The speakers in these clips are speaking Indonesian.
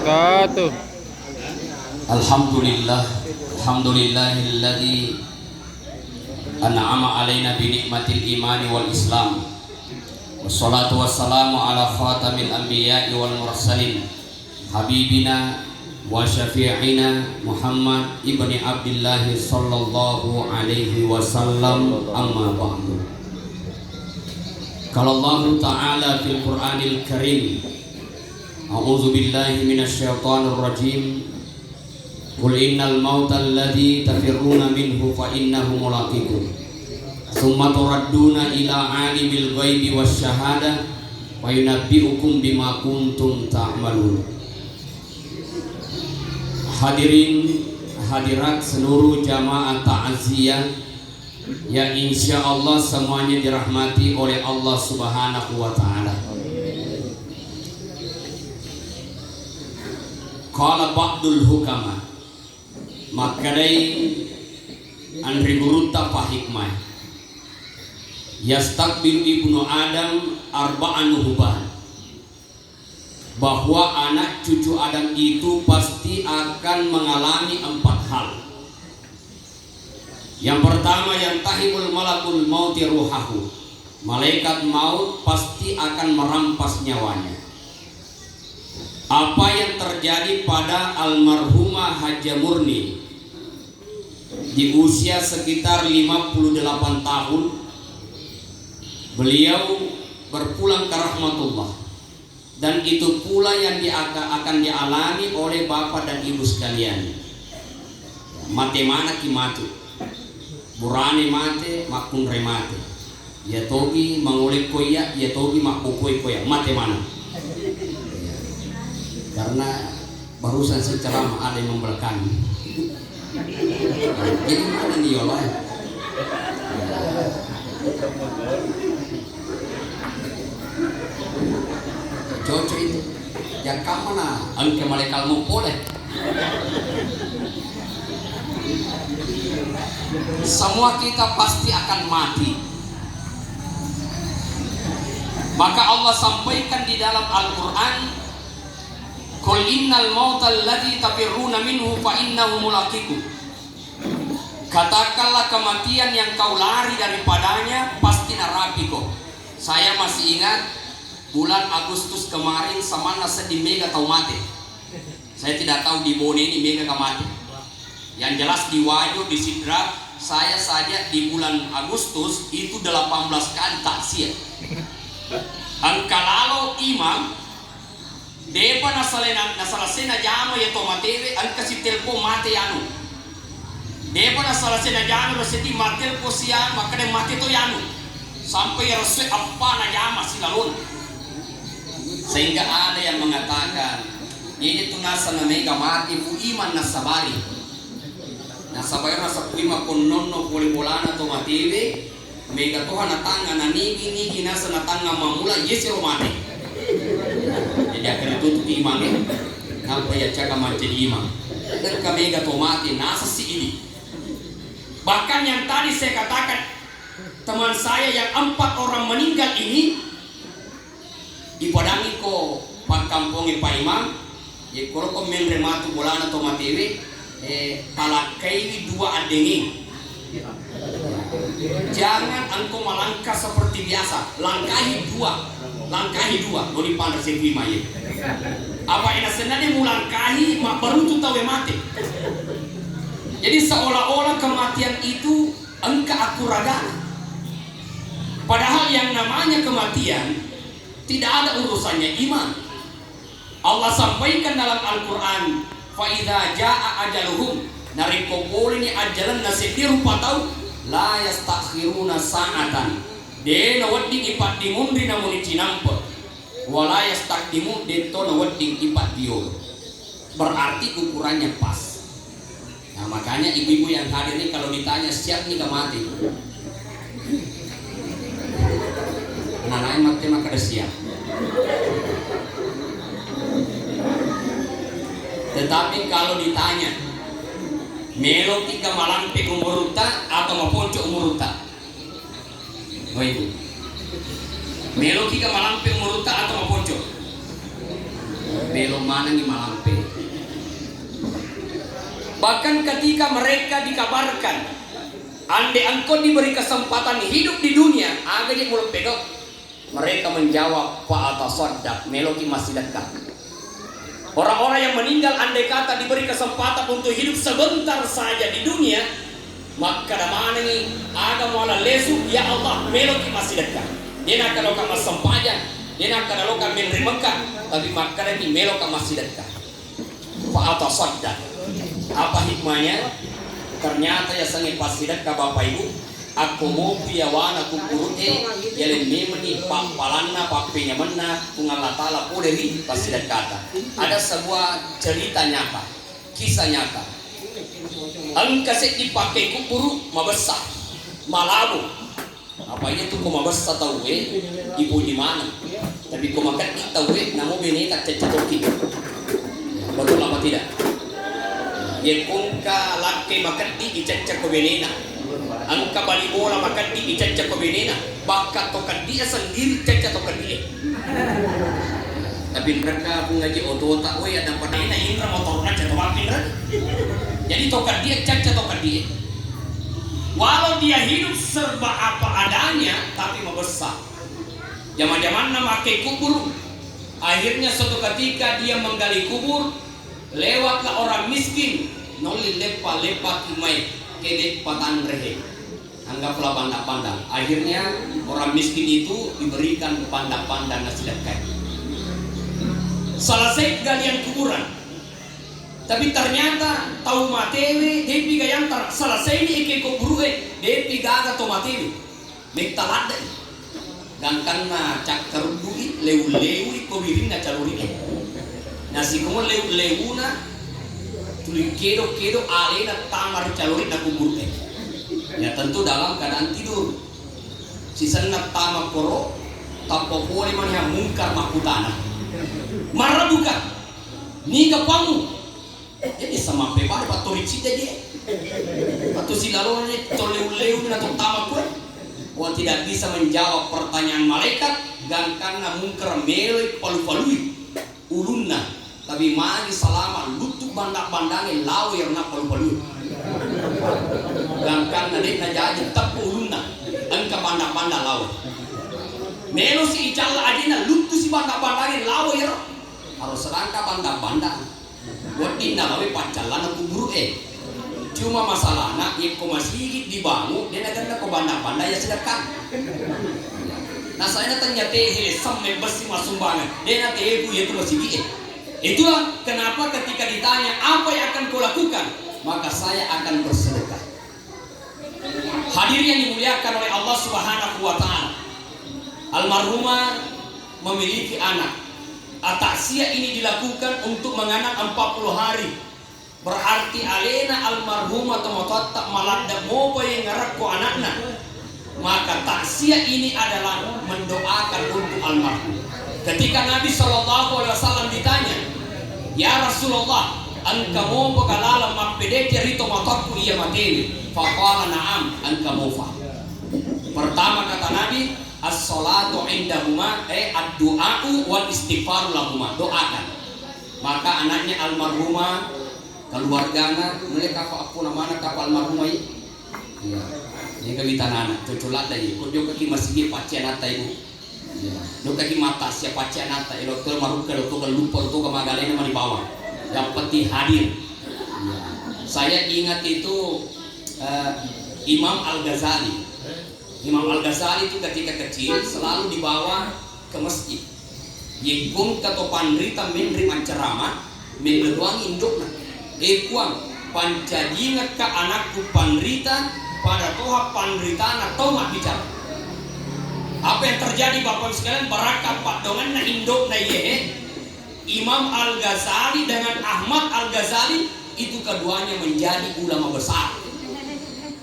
wabarakatuh. Alhamdulillah, alhamdulillahilladzi an'ama alaina bi nikmatil imani wal islam. Wassalatu wassalamu ala khatamil anbiya'i wal mursalin habibina wa syafi'ina Muhammad ibni Abdullah sallallahu alaihi wasallam, amma ba'du. Qala Allah Ta'ala fil Qur'anil Karim, a'udzu billahi minasyaitonir rajim. Qul innal mauta alladzi tafirruna minhu fa innahu mulaqikum. Tsumma turadduna ila alimil ghaibi wasyahada wa yunabbi'ukum bima kuntum ta'malun. Hadirin hadirat seluruh jamaah ta'ziyah yang insyaallah semuanya dirahmati oleh Allah Subhanahu wa taala. Qala ba'dul hukama, makadai andri guruta pahikmah, yastakbilu ibnu Adam arba'an hubban, bahwa anak cucu Adam itu pasti akan mengalami 4 hal. Yang pertama, yang tahimul malakul mauti ruhahu, malaikat maut pasti akan merampas nyawanya. Apa yang terjadi pada almarhumah Haja Murni di usia sekitar 58 tahun, beliau berpulang ke rahmatullah, dan itu pula yang akan dialami oleh bapak dan ibu sekalian. Mate mana ki matu, burane mate makun remate, ya togi mangolek koya, ya togi makukoi koya, mate mana. Karena barusan secara ada yang membelakangi. Jadi mana nih Allah? Cocok itu. Yang kamana? Angke malaikat mau boleh. Semua kita pasti akan mati. Maka Allah sampaikan di dalam Al-Quran, Qul innal mauta alladzi tafirruna minhu fa innahu mulaqikum. Katakanlah kematian yang kau lari daripadanya pasti narapi kok. Saya masih ingat bulan Agustus kemarin samana sedih mega tau mati. Saya tidak tahu di Bone ini mega ke mati. Yang jelas di Wajo, di Sidra, saya saja di bulan Agustus itu 18 kali taksiah. Angka lalu imam depa nasalasena jamo ya tomateve an kasi telpo mate yanu. Depa nasalasena jamo reseti matel ko siya makade mate to yanu. Sampai resep apa na jama silalun. Sehingga ada yang mengatakan ini tuh nasa na mega mati fu iman nasabari. Nasabari nasa puima kon nonno poli bolana tomateve mega toha na tanga na nigi nasa na tanga mamula yesiro mate. Jadi akhirnya tutup imamnya, nampak ya cakap macam imam. Dan kami gak mati nasa si ini. Bahkan yang tadi saya katakan, teman saya yang 4 orang meninggal ini, dipadangi ko pak kampongi pak imam, ya kalau kau menrematu bulan atau mati palakai 2 adengi. Jangan engkau melangkah seperti biasa, langkahi 2 boni pandai sekima ya. Apa ina senane mulangkahi mak baru tu tahu mati. Jadi seolah-olah kematian itu engkau akuragana. Padahal yang namanya kematian tidak ada urusannya iman. Allah sampaikan dalam Al-Quran, fa idza jaa ajaluhum, nariko boleh ni ajalan nasib rupa tahu la yastakhiruna sa'atan. De na wadding ipat di mundri na muni cinampa, wala yastakdimu de to na wadding ipat diol. Berarti ukurannya pas. Nah makanya ibu-ibu yang hadir ini kalau ditanya siap nih mati, nanai mati maka ada siap. Tetapi kalau ditanya melo tika malampe umuruta atau maponco umuruta, oh itu melo tika malampe umuruta atau maponco, belum mana nih malampe. Bahkan ketika mereka dikabarkan, andai engkau diberi kesempatan hidup di dunia, agaknya mulut pedok, mereka menjawab, fa'atasaddaq, meloki masih dekat. Orang-orang yang meninggal andai kata diberi kesempatan untuk hidup sebentar saja di dunia, maka mana nih aga muala lesu, ya Allah, meloki masih dekat. Dia nak kalau kamu sempajan, dia nak kalau kamu menerima, tapi maka ini meloki masih dekat. Fa'atasaddaq. Apa hikmahnya? Ternyata ya sangat pasti dekat Bapak Ibu. Aku mau piawana kukurute yale memeni pampalanna papenya menna kungala tala poderi pasti dekat. Ada sebuah cerita nyata, kisah nyata. Angkasek dipakai kukuru mabesar, malabu. Apa ini tuh mabesar tahu ibu di mana? Tapi kau makan kita namo bini tak cecetoki. Betul apa tidak? Ye kungka laki makan di icecek benena, angka bali bola makan di icecek benena, bakat tokan dia sendiri cecek tokan dia. Tapi mereka ngaji otot ada pada ini indra motor aja tokan indra. Jadi tokan dia cecek tokan dia. Walau dia hidup serba apa adanya, tapi membesar. Zaman-zaman nama pakai kubur, akhirnya suatu ketika dia menggali kubur. Lewatlah orang miskin, noli lepa kimai, kedek patan rehe. Anggaplah pandang-pandang. Akhirnya orang miskin itu diberikan pandang-pandang nasi dekat. Selesai galian kuburan. Tapi ternyata tahu matewe, depi gayantar. Selesai ini ike kuburu depi gaga to matewe. Mentalada. Dan karena cakar duit, lewu-lewu kobirin na caluri. Nasi kumul lewu na tuli kedo alena tamar caluri na kubur ya tentu dalam keadaan tidur sisa na tama koro tapo pole man yang mungkar makutana marah bukan ni kapamu jadi sama pebar patori cita dia atau si lalu ni to lewu na to tama koro wah tidak bisa menjawab pertanyaan malaikat dan karena mungkar meloi palu-palui ulunna tapi magi selama lutuk bandak-bandangin lawir na palu-palu gangkan nadik na jadi tepu uluna engka bandak-bandak lawir melo si icalla adina lutu si bandak-bandangin lawir harus serangka bandak-bandak buat dinda lawe pancalana kuburu cuma masalahnya yang kau masih dibangun dia nak kau bandak-bandak ya sedekah. Nah saya ternyata sampai bersih masumbangan dia nak ibu itu masih Itulah kenapa ketika ditanya apa yang akan kau lakukan, maka saya akan bersedekah. Hadirin yang dimuliakan oleh Allah Subhanahu wa taala. Almarhumah memiliki anak. Atasia ini dilakukan untuk menganak 40 hari. Berarti alena almarhumah temotot tak malanda mopo yang ngarak ko anakna. Maka taksia ini adalah mendoakan untuk almarhum. Ketika Nabi SAW ditanya, ya Rasulullah, angka mo bakalala mapede cerita motorku iya materi. Faqala na'am angka mofa. Pertama kata Nabi, as-salatu indahuma ad-du'a'u wal istighfaru lahuma. Doakan. Maka anaknya almarhumah, keluarganya, mereka apa namanya kapal almarhumah ini? Iya. Ini kawitan anak, cuculat aja. Kau juga ki masih pacian atta ibu. Nuka ki mata siapa pacian atta. Elo tuh maruk kalau tuh lupa tuh kemagalnya nama di bawah. Yang penting hadir. Saya ingat itu Imam Al-Ghazali. Imam Al-Ghazali itu ketika kecil selalu dibawa ke masjid. Yekung kato pandrita menerima ceramah, meneruang indukna. Ekuang pancadingat ka anakku pandrita pada toha pandritana tomat bicara. Apa yang terjadi Bapak sekalian barakat pak dongan na induk na ye Imam Al-Ghazali dengan Ahmad Al-Ghazali itu keduanya menjadi ulama besar.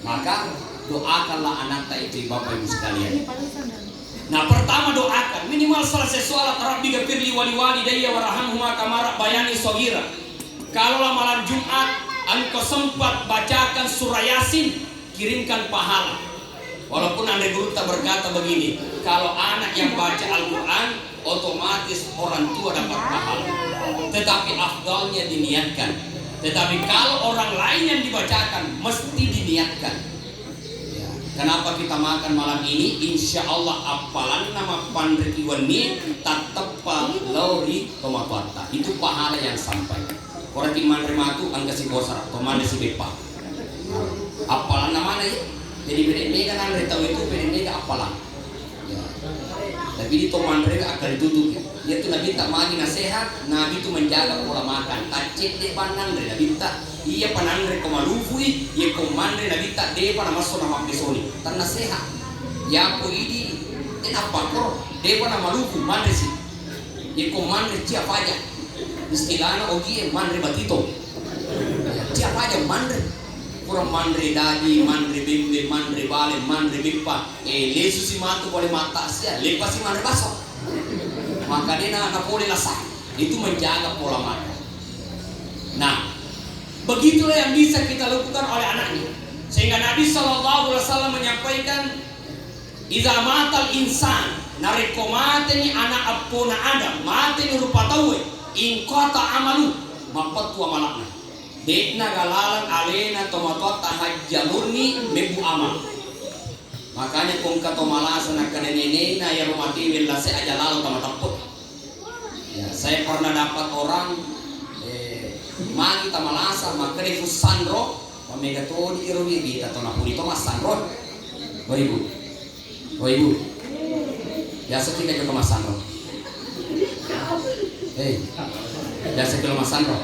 Maka doakanlah anak itu Bapak Ibu sekalian. Nah pertama doakan minimal selesai sholat Rabbi gafirli wali daya warhamhuma kama bayani sogira. Kalau malam Jumat engkau sempat bacakan surah Yasin, kirimkan pahala. Walaupun Anda guru tak berkata begini, kalau anak yang baca Al-Quran otomatis orang tua dapat pahala. tetapi afdalnya diniatkan. Tetapi kalau orang lain yang dibacakan mesti diniatkan. Ya. Kenapa kita makan malam ini? Insya Allah apalan nama pandrikiwani tatapa lauri tomatuata. Itu pahala yang sampai. Orang iman rematu angka si bosar, tomane si bepa. Apalan namanya ya. Jadi beda-beda kan tahu itu beda-beda apalan. Ya. Tapi di toman mereka akan ditutup. Dia tuh Nabi tak magi nasihat, Nabi itu menjaga pola makan. Kacet deh panan Nabi tak. Iya panan mereka malufui, iya komandre Nabi tak deh panan masuk nama pesoni. Tan nasihat. Ya aku ini, apa kor? Deh panan malufu mandre sih. Iya komandre siapa aja. Istilahnya ogi mandre batito. Siapa aja mandre. Kurang mandre dadi, mandre bimbe, mandre bale, mandre bimpa. Lesu si matu boleh mata sia, lepas si mandre baso. Maka dia nak boleh lasak. Itu menjaga pola makan. Nah, begitulah yang bisa kita lakukan oleh anaknya. Sehingga Nabi SAW menyampaikan, "Iza matal insan, nareko mate ni anak apona Adam, mate ni rupa tawe, in kota amalu, mapat tua malakna." Dekna galalan alena tomatot tahajjalurni mebu amal. Makanya kung katomalasan na kanenena ya rumati wilase aja lalu tamatapot. Ya, saya pernah dapat orang magi tamalasa makare fusandro pamega to di irowi kita to na puni to masandro. Oh ibu. Biasa kita ke masandro. Biasa ke masandro.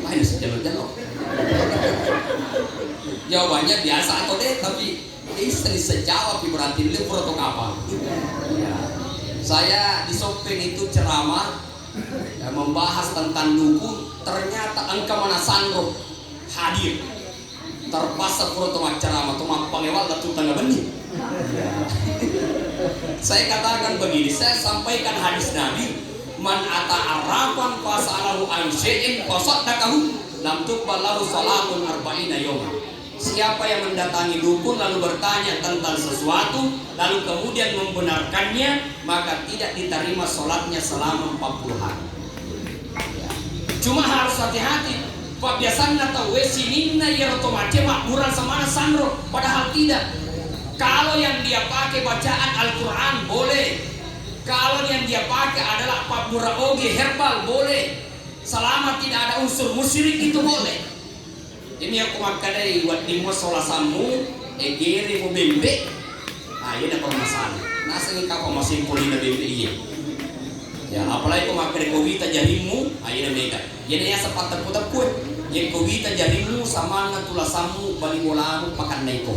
Main sejalo-jalo. Jawabannya biasa atau deh, tapi istri sejawab berarti lu atau apa? Ya. Saya di Sopeng itu ceramah ya, membahas tentang dukun. Ternyata angka mana sandro hadir. Terpaksa pura ceramah tuma pangewal datu tangga benih. Saya katakan begini, saya sampaikan hadis Nabi, man ata arrafan fasalahu an syai'in fasaddaqahu lam tuqbal lahu salatun arba'ina yawman. Siapa yang mendatangi dukun lalu bertanya tentang sesuatu lalu kemudian membenarkannya, maka tidak diterima sholatnya selama 40 hari. Ya. Cuma harus hati-hati. Pak biasanya tahu sininna ya otomatis makmuran sama sandro, padahal tidak. Kalau yang dia pakai bacaan Al-Quran boleh. Kalau yang dia pakai adalah Pak Muraoge herbal boleh. Selama tidak ada unsur musyrik itu boleh. Ini aku makan dari buat limo solasamu, egere mo bembe. Ini ada permasalahan. Nasa ni kapal masih polina bembe iya. Ya, apalagi aku makan dari kowita jarimu, ini mereka. Ini yang sempat terputar-putar. Yang kowita jarimu sama natulasamu bali molamu pakan naiko.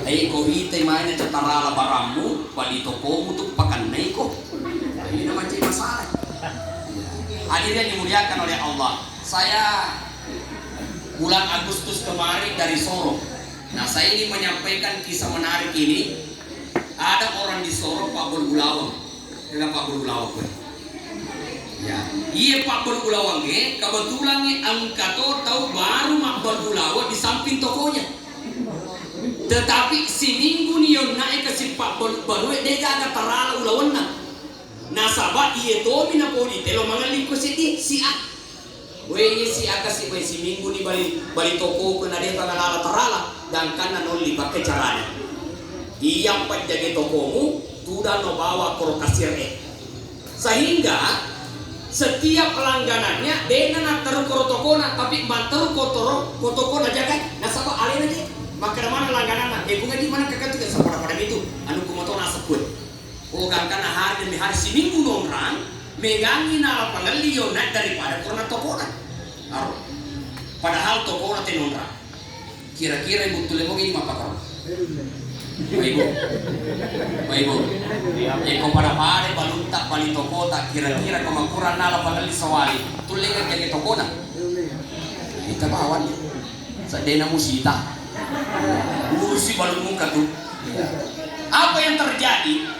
Kowita main yang cetarala baramu bali tokomu tuh pakan naiko. Ini macam masalah. Hadirin dimuliakan oleh Allah. Saya bulan Agustus kemarin dari Sorong. Nah, saya ingin menyampaikan kisah menarik ini. Ada orang di Sorong, Pak Bulgulawang. Dengan Pak Bulgulawang. Ya, iya Pak Bulgulawang kebetulan angkato tahu baru Mak Bulgulawang di samping tokonya. Tetapi si minggu nih yang naik ke si Pak Bulgulawang dia agak terala ulawan. Nasabah iya to mina poli telo mangaling ko si A. Wei si A kasi wei si minggu ni bali toko ko na dia pangalala terala dan kana noli pakai caranya. Iyang pajage tokomu sudah no bawa koro kasir sehingga setiap pelangganannya dengan taruh koro tokona tapi bantaru kotokona jaga nasabah alena dia maka mana langganan bunga di mana kakak tuh sama pada itu anu kumotor nasabut. Bukan karena hari demi hari si minggu orang megangin ala pangalio naik daripada karena tokona. Padahal tokona tenonra. Kira-kira ibu tulen mo ini apa kau? Ibu. Eko pada hari baluntak bali tokota kira-kira kemakuran ala pangali sawali. Tulen jadi tokona. Kita bawan. Sadena musita. Urusi balun muka tuh. Apa yang terjadi?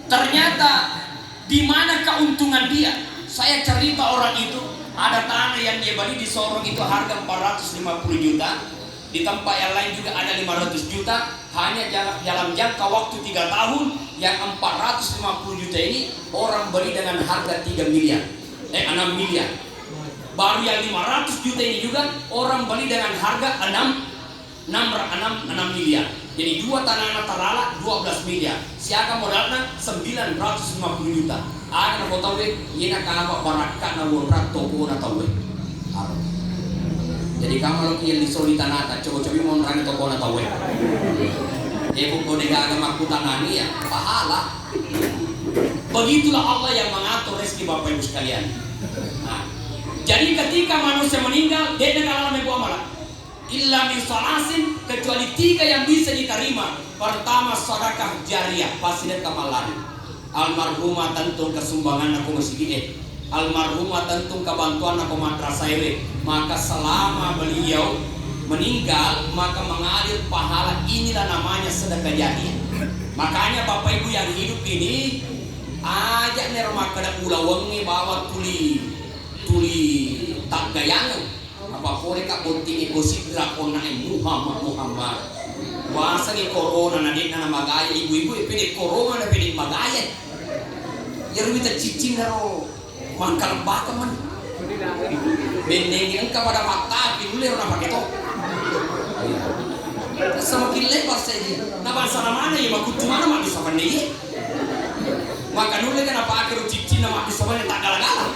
Ternyata di mana keuntungan dia? Saya cerita orang itu ada tanah yang dia beli di Sorong itu harga 450 juta, di tempat yang lain juga ada 500 juta. Hanya dalam jangka waktu 3 tahun yang 450 juta ini orang beli dengan harga 3 miliar, 6 miliar. Baru yang 500 juta ini juga orang beli dengan harga 6 miliar. Jadi dua tanah terala 12 miliar. Siapa modalnya 950 juta. Ada nak tahu ini nak apa barakat nak wonrat toko nak tahu. Jadi kamu kalau kian di solita nata coba-coba mau nerang toko nak tahu. Bukan agama kutanani ya pahala. Begitulah Allah yang mengatur rezeki Bapak Ibu sekalian. Nah, jadi ketika manusia meninggal, dia dengan alam amalan. Illa min salasin, kecuali 3 yang bisa diterima. Pertama sedekah jariah, pasti dia kamalari. Almarhumah tentu kesumbangan aku masih almarhumah tentu kebantuan aku madrasah ini. Maka selama beliau meninggal, maka mengalir pahala. Inilah namanya sedekah jariah. Makanya Bapak Ibu yang hidup ini ajak nih rumah kada pula wengi bawa tuli tak gayangan apa boleh kak bonting gosip drakon naik Muhammad bahasa ni corona nadik na magaya ibu-ibu pede corona na pede magaya ya rumita cicing naro mangkal baka man bendeng ka pada mata pinulir na paketo semakin lebar saja na bahasa mana ya makut mana mak bisa pandai maka nulis kan apa akhir cicing na mak bisa pandai tak galak-galak.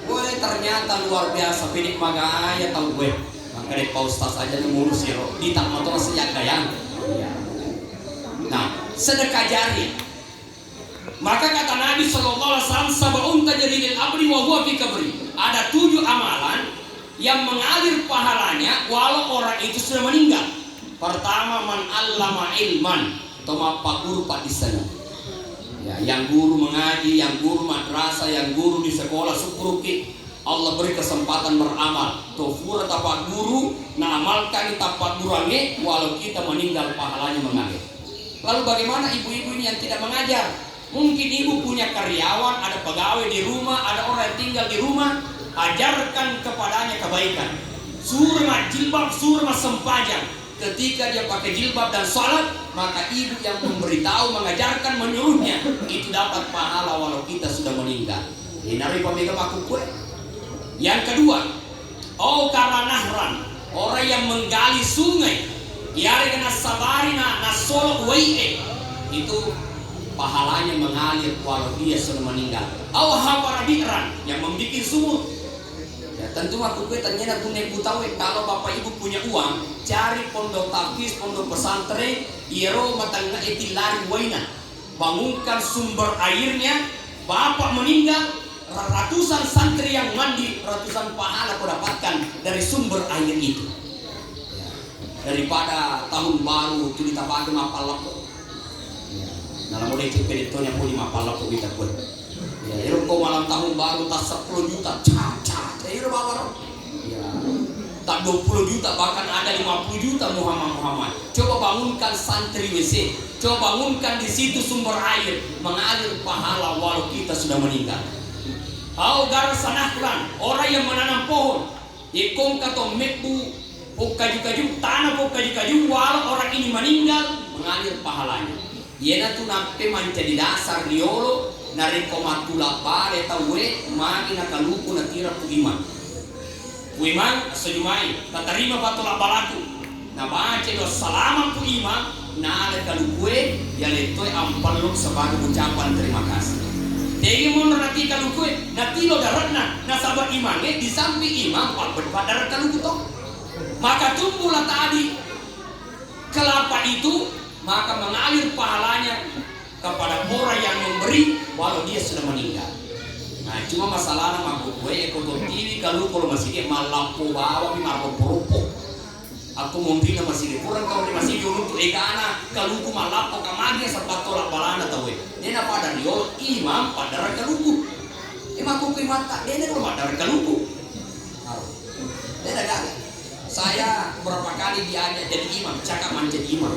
Boleh ternyata luar biasa pinik magaya tahu gue. Maka dek paustas aja ngurus ya di tak motor sejak gayang. Nah, sedekah jariah. Maka kata Nabi sallallahu alaihi wasallam sab'un tajril abri wa huwa fi kabri. Ada 7 amalan yang mengalir pahalanya walau orang itu sudah meninggal. Pertama man allama ilman, atau pak guru pak di sana. Ya, yang guru mengaji, yang guru madrasah, yang guru di sekolah syukuruki Allah beri kesempatan beramal. Tofura tapak guru, na amalkan tapak gurange walau kita meninggal pahalanya mengalir. Lalu bagaimana ibu-ibu ini yang tidak mengajar? Mungkin ibu punya karyawan, ada pegawai di rumah, ada orang yang tinggal di rumah, ajarkan kepadanya kebaikan. Suruh jilbab, suruh sempajang. Ketika dia pakai jilbab dan sholat, maka ibu yang memberitahu, mengajarkan, menyuruhnya itu dapat pahala walau kita sudah meninggal. Ini nari pemegang aku kue. Yang kedua, karanahran, orang yang menggali sungai, yari kena sabarina nasolo wae, itu pahalanya mengalir walau dia sudah meninggal. Haparabiran, yang membuat sumur. Ya, tentu aku ternyata punya tahu kalau Bapak Ibu punya uang, cari pondok tafis, pondok pesantren, iro matangna lari waina, bangunkan sumber airnya. Bapak meninggal, ratusan santri yang mandi, ratusan pahala kau dapatkan dari sumber air itu. Ya, daripada tahun baru tu kita pakai mapal lapo. Ya, dalam mulai cek pedetonya pun mapal lapo kita pun. Ya, iro kau malam tahun baru tak 10 juta, ya, tak 20 juta, bahkan ada 50 juta Muhammad. Coba bangunkan santri WC, coba bangunkan di situ sumber air, mengalir pahala walau kita sudah meninggal. Garsanahlan, orang yang menanam pohon, ikong kato mepu, kaju-kaju tanah, kaju-kaju walau orang ini meninggal, mengalir pahalanya. Yena tu nape menjadi dasar riolo nari komatula pare tawe magi nakaluku natira ku iman. Iman sejumai katarima batula balaku. Na baca do salaman ku iman na ada kalukue ya letoy ampalok sebagai ucapan terima kasih. Degi mon rati kalukue na tilo daratna na sabar iman di samping iman pal berpadar kaluku to. Maka tumbuhlah tadi kelapa itu, maka mengalir pahalanya kepada orang yang memberi walau dia sudah meninggal. Nah, cuma masalahnya makhluk gue ekoton TV kalau masih dia malapu bawa di marco propo. Aku membina masih kurang kau di masih untuk ekana kalau ku malapu kamagi sempat tolak balana tahu. Dia nak pada riol imam pada rakaluku. Imam ku mata dia nak pada rakaluku. Dia ada. Saya berapa kali diajak jadi imam, cakap menjadi imam.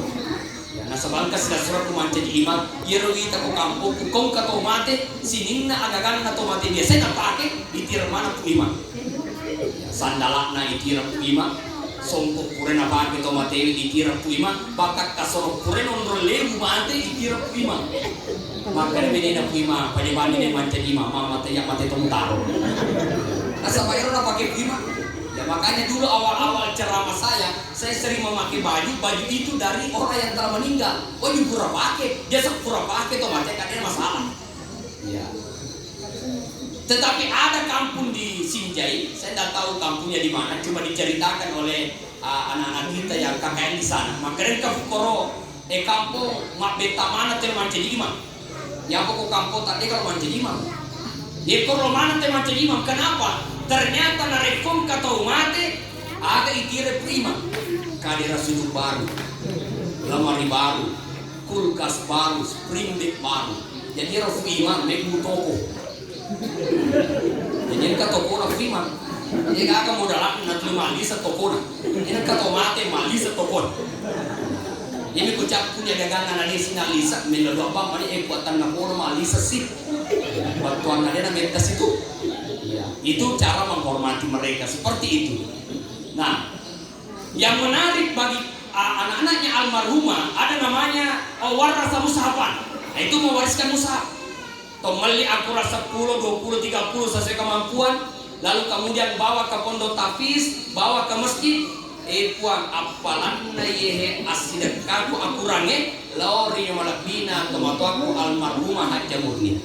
Nah sebangka sudah surat ku menjadi imam, yerowi ta ko kampung ku kong ka tomate, siningna agagan na tomate dia saya nak pakai ditir mana ku imam. Sandalak na itir ku imam, songkok puren apa kita matewi itira puima bakat kasorok puren onro lebu mate itira puima maka bini na puima panyebani ne mancanima mama teyak mate tongtaro asa bayar na pakai puima ya makanya dulu awal-awal ceramah saya sering memakai baju itu dari orang yang telah meninggal. Oh you pura pakai, dia pura pakai tuh mate kan masalah. Ya. Tetapi ada kampung di Sinjai, saya tidak tahu kampungnya di mana, cuma diceritakan oleh anak-anak kita yang KKN di sana. Makanya kafukoro kampung mak beta mana tel mancenima. Ya pokok kampung tadi kalau mancenima. Ya kalau mana tel mancenima, kenapa? Ternyata narekom kata umate ada itire prima. Kadira sudut baru, lemari baru, kulkas baru, spring bed baru. Jadi rafu iman make toko. Jadi kata toko rafu iman. Jadi kakak modal nak lima lisa toko na. Ini kata umate malisa toko. Ini kucap punya dagangan ada sinal lisa melalu apa mani buatan nakoro malisa sih. Buat tuan ada mentas itu. Itu cara menghormati mereka seperti itu. Nah, yang menarik bagi anak-anaknya almarhumah ada namanya warasa mushafan. Nah, itu mewariskan mushaf. Tomeli aku rasa 10, 20, 30 sesuai kemampuan. Lalu kemudian bawa ke pondok tahfiz, bawa ke masjid. Puan apalan na yehe asidakaku akurange lauri malabina kematuaku almarhumah hajja murni.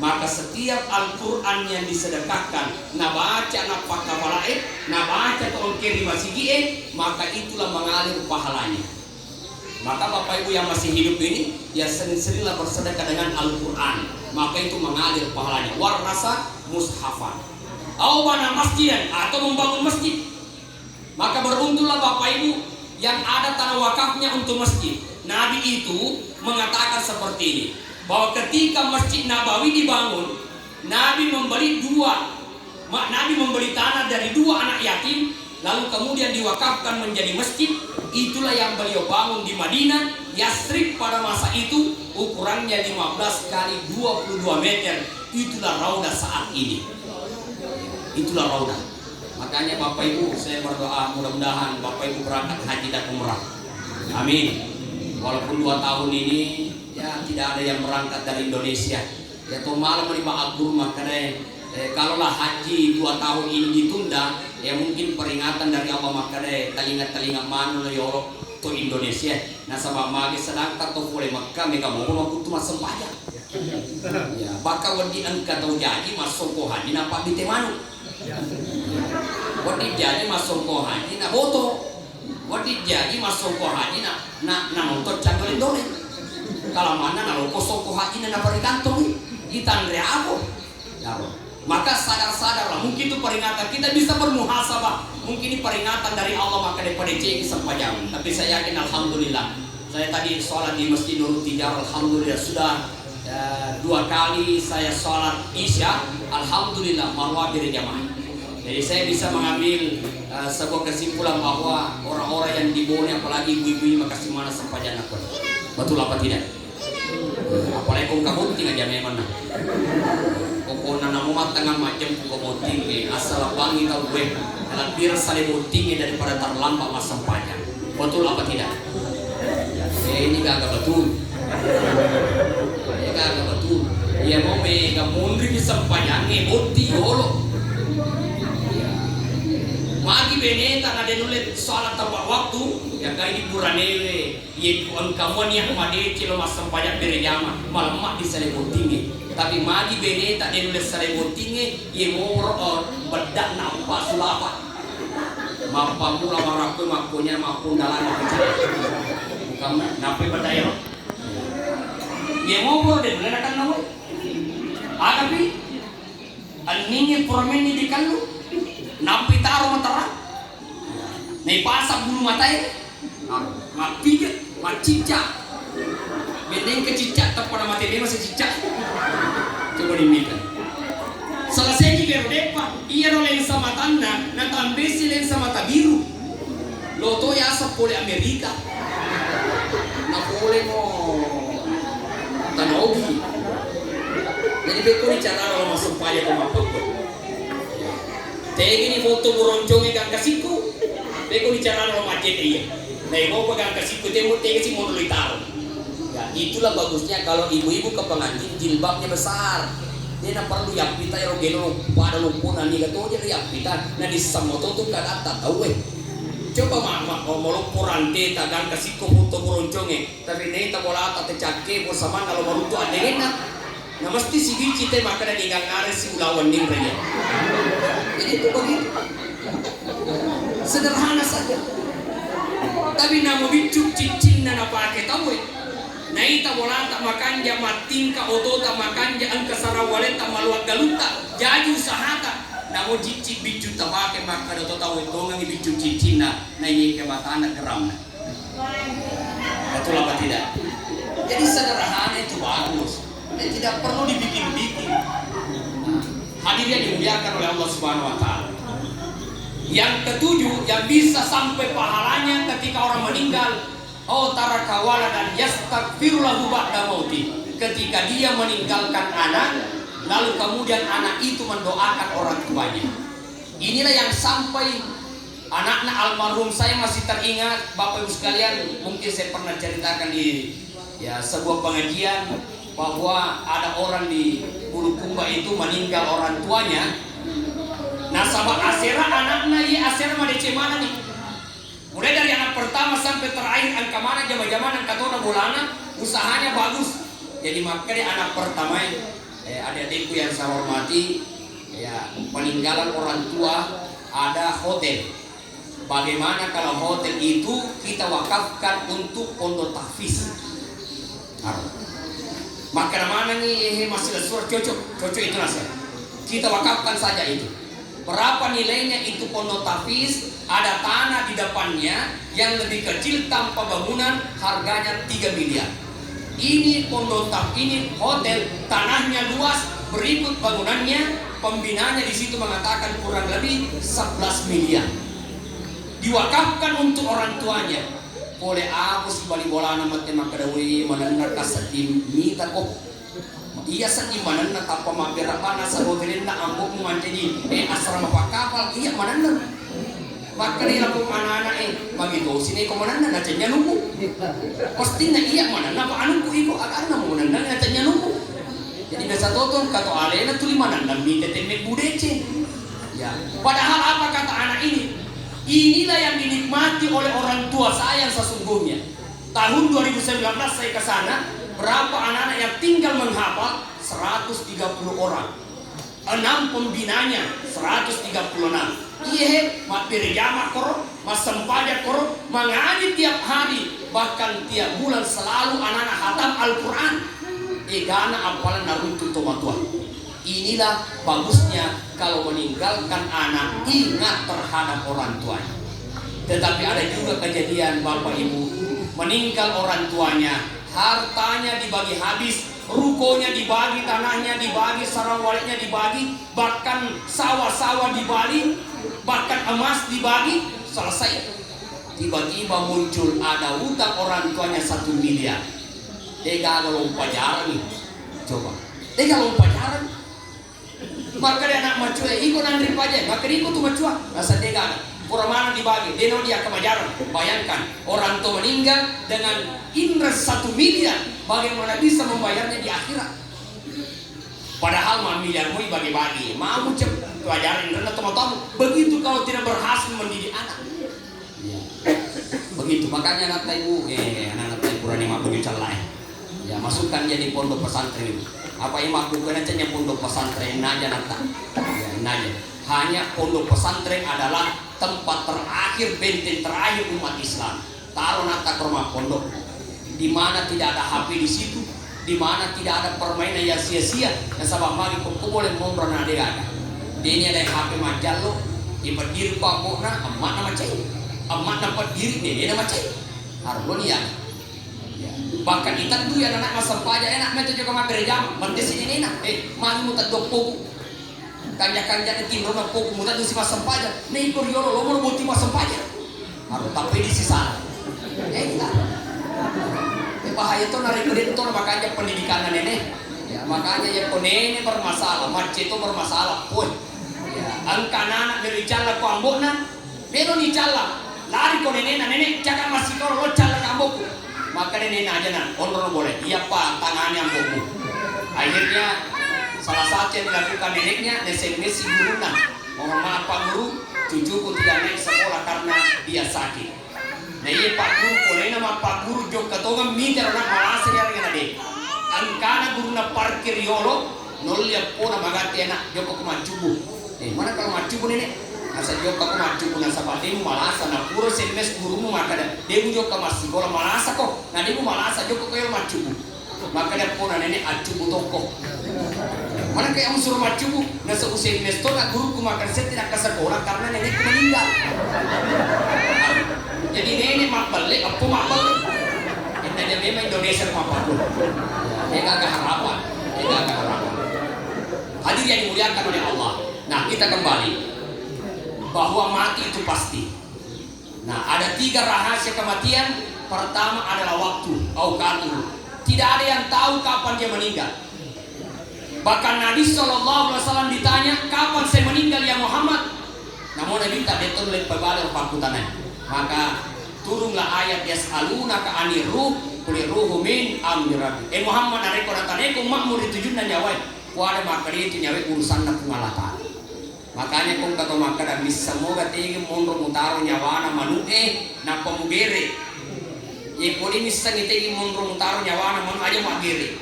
Maka setiap Al-Quran yang disedekahkan, na baca na pakabalae, na baca tol kiri masigie, maka itulah mengalir pahalanya. Maka Bapak Ibu yang masih hidup ini, ya sering-seringlah bersedekah dengan Al-Quran, maka itu mengalir pahalanya. Warasa mushafan, au bana masjidan atau membangun masjid, maka beruntunglah Bapak Ibu yang ada tanah wakafnya untuk masjid. Nabi itu mengatakan seperti ini, bahwa ketika Masjid Nabawi dibangun, Nabi membeli tanah dari 2 anak yatim, lalu kemudian diwakafkan menjadi masjid. Itulah yang beliau bangun di Madinah. Yasrib pada masa itu ukurannya 15 kali 22 meter. Itulah Raudah saat ini. Itulah Raudah. Makanya Bapak Ibu, saya berdoa mudah-mudahan Bapak Ibu berangkat haji dan umrah. Amin. Walaupun 2 tahun ini ya tidak ada yang berangkat dari Indonesia. Ya toh malam menerima agur makanya kalaulah haji 2 tahun ini ditunda, ya mungkin peringatan dari Allah makanya telinga mana ya Allah to Indonesia. Nah sama magi sedangkan to boleh Makkah mereka mau aku cuma sempaya. Ya baka wadi angka tau jadi masuk ko haji nampak di temanu. Wadi jadi masuk ko haji na boto. Wadi jadi masuk ko haji na motor canggolin dole. Kalau mana kalau kosong ko haji na perikantong itandre ako. Ya maka sadar-sadarlah, mungkin itu peringatan kita bisa bermuhasabah. Mungkin ini peringatan dari Allah maka daripada cek sepanjang. Tapi saya yakin alhamdulillah. Saya tadi sholat di Masjid Nurul Tijar, alhamdulillah sudah 2 kali saya sholat Isya, alhamdulillah marwah berjamaah. Jadi saya bisa mengambil sebuah kesimpulan bahwa orang-orang yang diboni apalagi ibu-ibu maka semana sepanjang aku. Betul apa tidak? Apalagi kong kabunting aja memang. Pokoknya nama tengah macam kabunting asal bangi kau gue lebih saling bunting daripada terlambat masa panjang. Betul apa tidak? Ini gak betul. Ini gak betul. Ya mau mega mundur bisa panjangnya bunting yolo. Magi beneta na denulet salat tepat waktu ya kayak di buranewe ye puan kamuan yang made cilo masam pajak berjama malam mak di selebut tinggi tapi magi beneta denulet selebut tinggi ye moro bedak nampak sulapa mampa mula maraku makunya maupun dalam bukan nape bedaya ye moro denulet akan nawe tapi aningin purmeni di kalu nampi taruh matara, naik pasak bulu matai, mak pijat, mak cicak, bendeng ke cicak, tak pada mati dia masih cicak, coba diminta. Selesai juga depan, iya lensa matanda, nanti besi lensa mata biru, loto ya asap boleh Amerika, nak boleh mau tanogi, jadi betul ni cara kalau masuk payah ke mapuk. Tegi ni foto buroncongnya gak kasihku. Beko bicara lo macet iya. Nah, mau pegang kasih kute mau tega sih mau dulu taruh. Ya, itulah bagusnya kalau ibu-ibu ke pengantin jilbabnya besar. Dia nak perlu yang pita yang gelo pada lumpunan ni kato dia yang pita. Nah di samoto tu kada tahu Coba mak mau lumpuran te tagan kasih ko punto boronconge. Tapi ne ta bola ta cakke bersama kalau baru tu ada enak. Nah mesti si gici te maka ada digang ngares si ulawan ning raya. Jadi itu begitu. Sederhana saja. Tapi namu bicuk cincin na pakai tahu Naita bolanta makanja matingka otota makanja angka sarawaleta maluat galuta jadi usahata namo cicik bicu tabake maka do tahu tongang bicu cicina na ini ke matana geram betul apa tidak jadi sederhana itu bagus dan tidak perlu dibikin-bikin. Hadirin yang dimuliakan oleh Allah Subhanahu wa taala. Yang ketujuh yang bisa sampai pahalanya ketika orang meninggal tarakawala dan yastaghfirulahu ba'da mauti. Ketika dia meninggalkan anak, lalu kemudian anak itu mendoakan orang tuanya. Inilah yang sampai anak-anak almarhum saya masih teringat, Bapak Ibu sekalian, mungkin saya pernah ceritakan di sebuah pengajian bahwa ada orang di Bulukumba itu meninggal orang tuanya. Nah, sama asera anaknya asera madece mana nih? Mulai dari anak pertama sampai terakhir angka mana zaman-zaman angka tona bolana usahanya bagus. Jadi makanya anak pertama adik-adikku yang saya hormati peninggalan orang tua ada hotel. Bagaimana kalau hotel itu kita wakafkan untuk pondok tahfiz? Maka mana nih masih surat cocok itu nasihat. Kita wakafkan saja itu. Berapa nilainya itu pondok tahfiz? Ada tanah di depannya yang lebih kecil tanpa bangunan harganya 3 miliar. Ini pondok tahfiz, ini hotel, tanahnya luas, berikut bangunannya, pembinanya di situ mengatakan kurang lebih 11 miliar. Diwakafkan untuk orang tuanya. Boleh aku si bali bola nama tema kedawi mana kasatim mita kok. Iya sati mana tanpa mabera pana sa hotelin na ambok mo manjadi asrama pakapal iya mana maka dia lakukan anak-anak begitu sini kau mana nak cenya nunggu pasti nak iya mana nak anu ku iko akan nak mana nak cenya nunggu jadi biasa tonton kata alena tu lima nak minta temek budece ya padahal apa kata anak inilah yang dinikmati oleh orang tua saya yang sesungguhnya. Tahun 2019 saya ke sana, berapa anak-anak yang tinggal menghafal 130 orang. 6 pembinanya 136. Iya, mak berjamaah korup, mas sempajak korup, mengaji tiap hari, bahkan tiap bulan selalu anak-anak hatam Al-Quran. Egana apalan narutu tomatua. Inilah bagusnya kalau meninggalkan anak ingat terhadap orang tuanya. Tetapi ada juga kejadian Bapak Ibu meninggal orang tuanya, hartanya dibagi habis, rukonya dibagi, tanahnya dibagi, sarawalnya dibagi, bahkan sawah-sawah dibagi, bahkan emas dibagi, selesai. Tiba-tiba muncul ada hutang orang tuanya 1 miliar. Dia kalau pacaran nih, coba. Dia kalau pacaran, maka dia anak macua, ikut nandri pajak, maka dia ikut tuh macua, rasa dia gak kurang mana dibagi, dia dia kemajaran. Bayangkan orang tua meninggal dengan interest 1 miliar, bagaimana bisa membayarnya di akhirat? Padahal mah miliar mau bagi-bagi, mau cepat pelajaran rendah teman-teman. Begitu kalau tidak berhasil mendidik anak. Begitu makanya anak ibu, anak ibu kurang lima begitu lain. Ya masukkan jadi pondok pesantren itu. Apa yang aku kena canya pondok pesantren aja nata. Ya aja. Hanya pondok pesantren adalah tempat terakhir, benteng terakhir umat Islam. Taruh nata ke rumah pondok, di mana tidak ada HP di situ, di mana tidak ada permainan yang sia-sia. Dan sabab magi kok boleh ngobrol nade ada. Dia ada HP majal lo, ibat diri pak na emak nama cai, emak nama diri dia nama cai. Harus ya. Bahkan kita tuh ya anak masa pajak enak macam juga mampir jam, nanti sini enak. Mami mutat dokpo, kanja-kanja itu rumah pokok mutat tu si masa pajak. Nih kuriolo lo mau buat masa pajak, harus tapi di sisa. Kita, bahaya tuh narik kredit tuh makanya pendidikan nenek. Ya makanya ya nenek bermasalah, macet itu bermasalah. Pun, ya angka anak dari jalan ku ambokna, beno ni jalan. lari kau nenek cakap masih kau lo cala kamboku. Maka nenek aja nah, onro boleh. Iya pak, tangannya amboku. Akhirnya salah satu yang dilakukan neneknya SMS guru nah. Mohon maaf pak guru, cucuku tidak naik sekolah karena dia sakit. Nah iya pak guru, kalau nama pak guru jok ketongan minta orang malas yang ada. Angkana guru na parkir yolo, nol ya pona magati anak jok aku macubu. Mana kalau macubu nenek? Asa jok aku macubu na sabademu malasa na puro SMS gurumu maka demu jok ka masih sekolah malasa kok. Nah demu malasa jok aku yang macubu. Maka dia pona nenek acubu toko. Mana kayak suruh macubu, na sa usain mesto na guruku makan saya tidak ke sekolah karena nenekku meninggal. Jadi nenek mak balik, apa mak balik? Kita dia memang Indonesia mak balik. Dia gak harapan, dia gak harapan. Hadir yang dimuliakan oleh Allah. Nah kita kembali bahwa mati itu pasti. Nah ada 3 rahasia kematian. Pertama adalah waktu, auqatuh. Tidak ada yang tahu kapan dia meninggal. Bahkan Nabi SAW ditanya, kapan saya meninggal ya Muhammad? Namun Nabi tak betul oleh pebalik fakutannya. Maka turunlah ayat yas'alunaka anir ruh qul ruhu min amri rabbi. Muhammad nareko nataneko makmur ditujun dan jawab. Wada makari itu nyawe urusan na pengalatan. Makanya kung kato makada bisa moga tegi mondro mutaro nyawana manuke na pamugere. Ye kodi misa ngitegi mondro mutaro nyawana manu aja magere.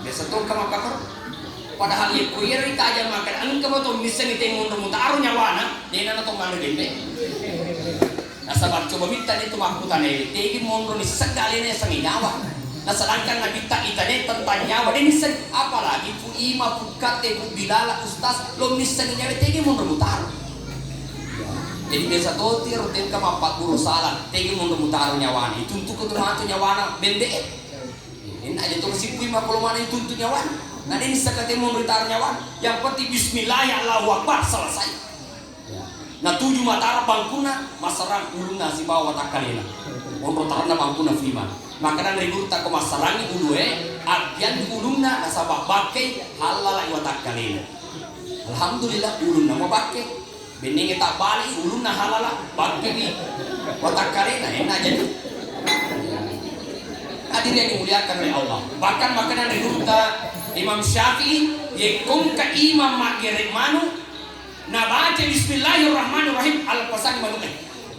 Biasa tong kamakakor. Padahal ya kuyer ita aja makan angka mo to misa ngitegi mondro mutaro nyawana nena na to manu gende. Nasabar coba minta itu makutan tegi mondro ni segala ni sang nyawa. Nah sedangkan Nabi tak itane tentang nyawa dia bisa apalagi pu ima pu kate pu bilala ustaz lo bisa nyawa tegi mondro mutaro. Jadi biasa toti rutin kama pak guru salah tegi mondro mutaro nyawana itu untuk ketumatu nyawana bende. Ini aja tuh si pu ima kalau mana itu untuk nyawana. Nah ini sekate mondro mutaro nyawana yang penting bismillah ya Allahu akbar selesai. Nah 7 matara bangkuna masarang uluna si bawa takalena. Mondro tarana bangkuna firman. Maka dari guru tak kemasarangi ulue agian ulumna nasabah pakai halal iwatak kalina. Alhamdulillah ulumna mau pakai bening tak balik ulumna halal pakai di watak kalina enak jadi. Hadir yang dimuliakan oleh Allah. Bahkan makanan dari guru tak Imam Syafi'i yekum ka imam magerek manu na baca bismillahirrahmanirrahim al-qasan manu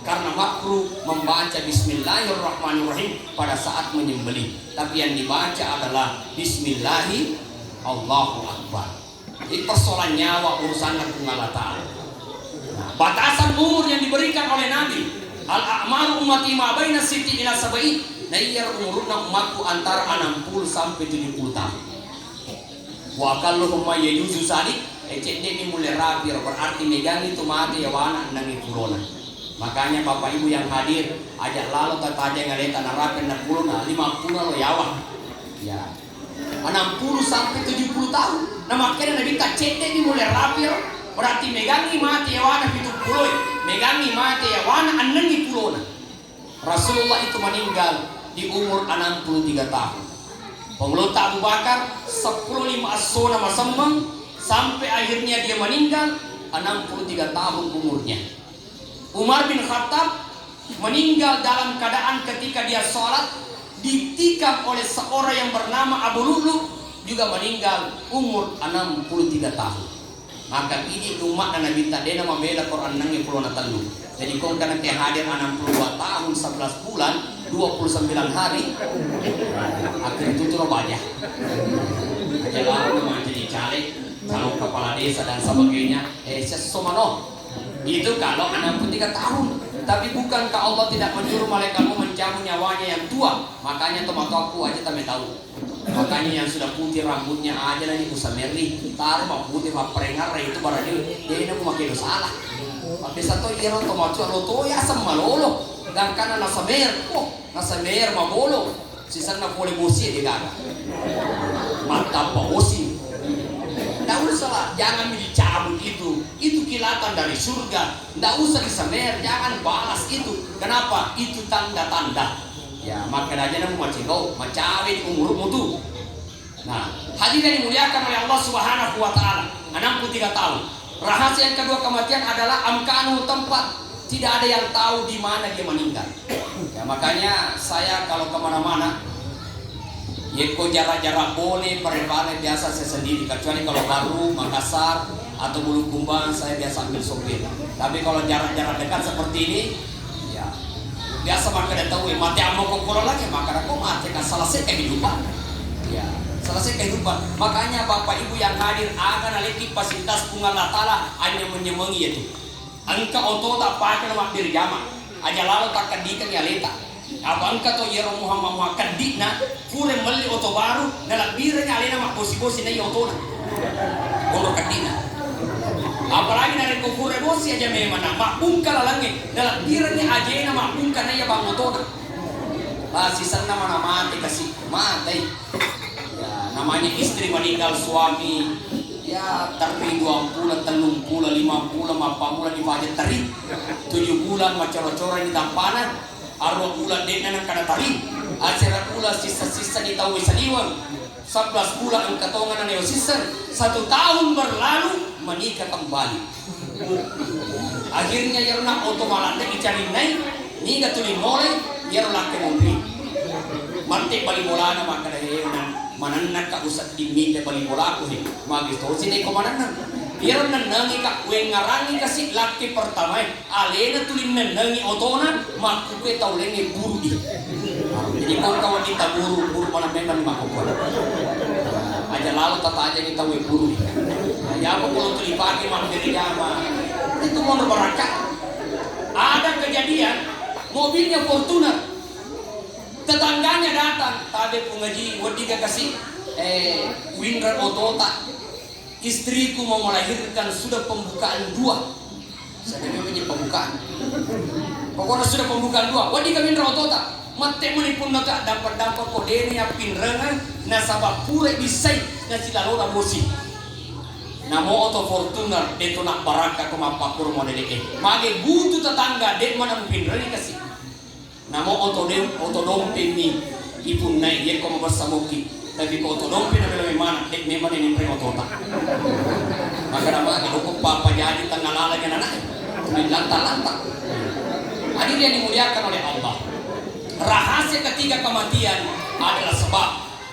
karena makruh membaca bismillahirrahmanirrahim pada saat menyembelih, tapi yang dibaca adalah bismillahi Allahu akbar. Ini persoalan nyawa urusan Allah Ta'ala. Nah, batasan umur yang diberikan oleh Nabi al-a'maru ummati ma baina siti ila sabai nayyar umuruna umatku antara 60 sampai 70 tahun. Wa kalluhum ma yajuzu salik cek ini mulai rapi berarti megang itu mati ya wana nangi corona. Makanya bapak ibu yang hadir ajak lalu tata aja ngaleta narapen na 50 lo yawa. Ya. 60 sampai 70 tahun. Nah makanya Nabi tak cek ini mulai rapi berarti megangi mati ya wana 70. Megangi mati ya wana nangi pulona. Rasulullah itu meninggal di umur 63 tahun. Pengeluta Abu Bakar 10 asona masamang sampai akhirnya dia meninggal 63 tahun umurnya. Umar bin Khattab meninggal dalam keadaan ketika dia sholat ditikam oleh seorang yang bernama Abu Lu'lu juga meninggal umur 63 tahun. Maka ini umat dan Nabi tadena membela Quran nangi puluh natalu. Jadi kau karena hadir 62 tahun 11 bulan 29 hari akhir itu tuh banyak. Aja lah jadi caleg, calon kepala desa dan sebagainya. Sesomano itu kalau 63 tahun. Tapi bukankah Allah tidak menyuruh malaikatmu mencabut nyawanya yang tua? Makanya tomato aja kami tahu. Makanya yang sudah putih rambutnya aja lagi usameri taruh mau putih mau perengar itu barang dia ini mau makin salah. Tapi satu iro tomato lo to ya sama lolo dan karena nasamer nasamer mau bolo sisa na boleh bosi dia gagal. Mantap bosi. Tidak usah, jangan dicabut itu kilatan dari surga. Tidak usah disamer, jangan balas itu. Kenapa? Itu tanda-tanda. Ya, maka aja namu macam macawin umurmu tuh. Nah, hadirin dimuliakan oleh Allah Subhanahu wa taala. 63 tahun. Rahasia yang kedua kematian adalah amkanu tempat Tidak ada yang tahu di mana dia meninggal. Ya, makanya saya kalau kemana-mana, ya kok jarak-jarak boleh, Parepare biasa saya sendiri. Kecuali kalau baru Makassar atau Bulukumba saya biasa ambil sopir. Tapi kalau jarak-jarak dekat seperti ini, ya biasa maka dia tahu mati amo kokoro lagi, maka aku mati kan selesai kehidupan. Ya, selesai kehidupan. Makanya Bapak Ibu yang hadir akan aliki fasilitas bunga latala hanya menyemangi itu. Angka oto tak pakai lemak dirjama. Aja lalu tak kandikan ya leta. Apa angka to yero Muhammad kandikna kure meli oto baru dalam biranya alena mak bosi-bosi na oto na. Ono kandina. Apalagi dari kufure bosi aja memang mak ungkal langi dalam biranya aja na mak ungkal na ya bang oto na. Sisa nama mati kasih mati. Ya, namanya istri meninggal suami. Ya, teri 20, 30, 50, 40 di wajah teri 7 bulan macam-macam di tampanan 6 bulan dia nak kena tari acara pula sisa-sisa di tahu saliwan 11 bulan ang katongan na sisa 1 tahun berlalu menikah kembali akhirnya yarna otomatis dicari naik ni gatuli mulai yarna ke mobil mantik balik bola na maka mananan ka usat diminta balik bola aku ni magis to sini ko mananan biar nanangi ka kue ngarangi kasi laki pertama alena tulin nanangi otona makuke taulengi buru di jadi kau kawan kita buru mana memang makukuan aja lalu tata aja kita we buru ya apa kalau tuli pagi mampir jama itu mau berangkat ada kejadian mobilnya Fortuner tetangganya datang tadi pengaji wadiga kasih Windra Otota istriku mau melahirkan sudah pembukaan 2 saya punya pembukaan pokoknya sudah pembukaan 2 wadiga Windra Otota mate menipun nata dapat kodenya pinrengan nasabah pure bisai nasi lalora bosi namo auto Fortuner itu nak baraka kemapakur model mage butuh tetangga dek mana pinrengan kasih namo auto domping ni ipun naik dia kau bersamuki tapi kau auto domping nabi mana dek memang ini pre auto tak maka nama kita hukum papa jadi tengah lalanya anak lantang hadir yang dimuliakan oleh Allah rahasia ketiga kematian adalah sebab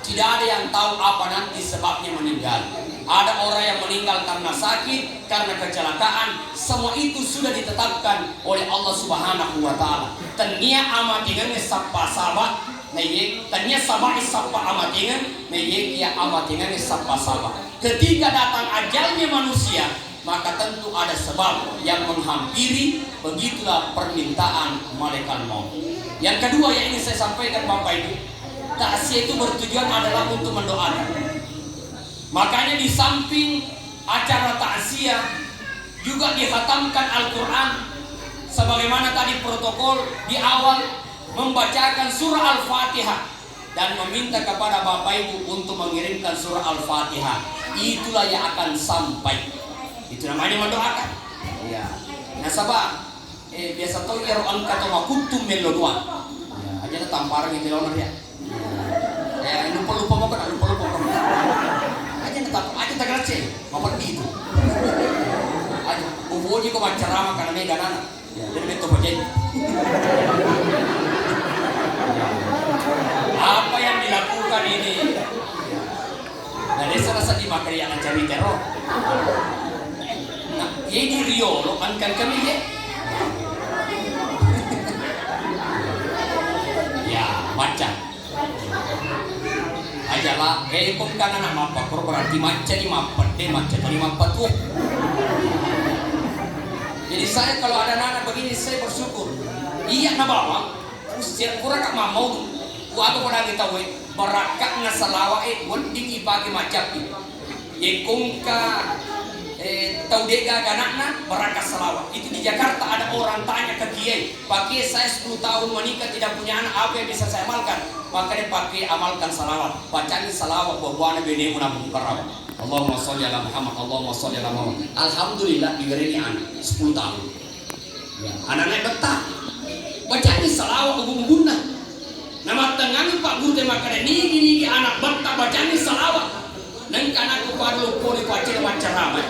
tidak ada yang tahu apa nanti sebabnya meninggal ada orang yang meninggal karena sakit karena kecelakaan semua itu sudah ditetapkan oleh Allah Subhanahu wa taala tania amatingan sappa sabah neye tania sabah sappa amatingan neye kia amatingan sappa sabah ketika datang ajalnya manusia maka tentu ada sebab yang menghampiri begitulah permintaan malaikat maut yang kedua yang ingin saya sampaikan Bapak Ibu takziah itu bertujuan adalah untuk mendoakan makanya di samping acara takziah juga dihatamkan Al-Quran sebagaimana tadi protokol di awal membacakan surah Al-Fatihah dan meminta kepada Bapak Ibu untuk mengirimkan surah Al-Fatihah itulah yang akan sampai itu namanya mendoakan ya nasabah biasa tahu ya roan kata makutum melo doa aja tamparan itu loh ya lupa mau kan lupa aja tak kerace mau pergi itu aja uboji kok ceramah karena mega nana jadi betul aja apa yang dilakukan ini nah desa rasa dimakai yang cari teror nah ini Rio lo kan kami ya ya baca ajalah kung kana na mapakor berarti macam ni mapat deh macam ni mapat tuh jadi saya kalau ada anak begini saya bersyukur iya na bawa usia kurang kak mau aku pada kita we berakat na salawa wending ibagi macam ni kung ka taudega ganakna berakat salawat itu di Jakarta ada orang tanya ke kiai Pak Kiai saya 10 tahun menikah tidak punya anak apa yang bisa saya amalkan maka dia pakai amalkan salawat bacaan salawat bahwa bene munabung karam Allahumma sholli ala Muhammad Allahumma sholli ala Muhammad alhamdulillah diberi anak 10 tahun ya anak-anak betah bacaan salawat ubun-ubunna nama tengah Pak Guru maka nigi anak betah bacaan salawat nang kana ko padlo ko ni pace macam ramai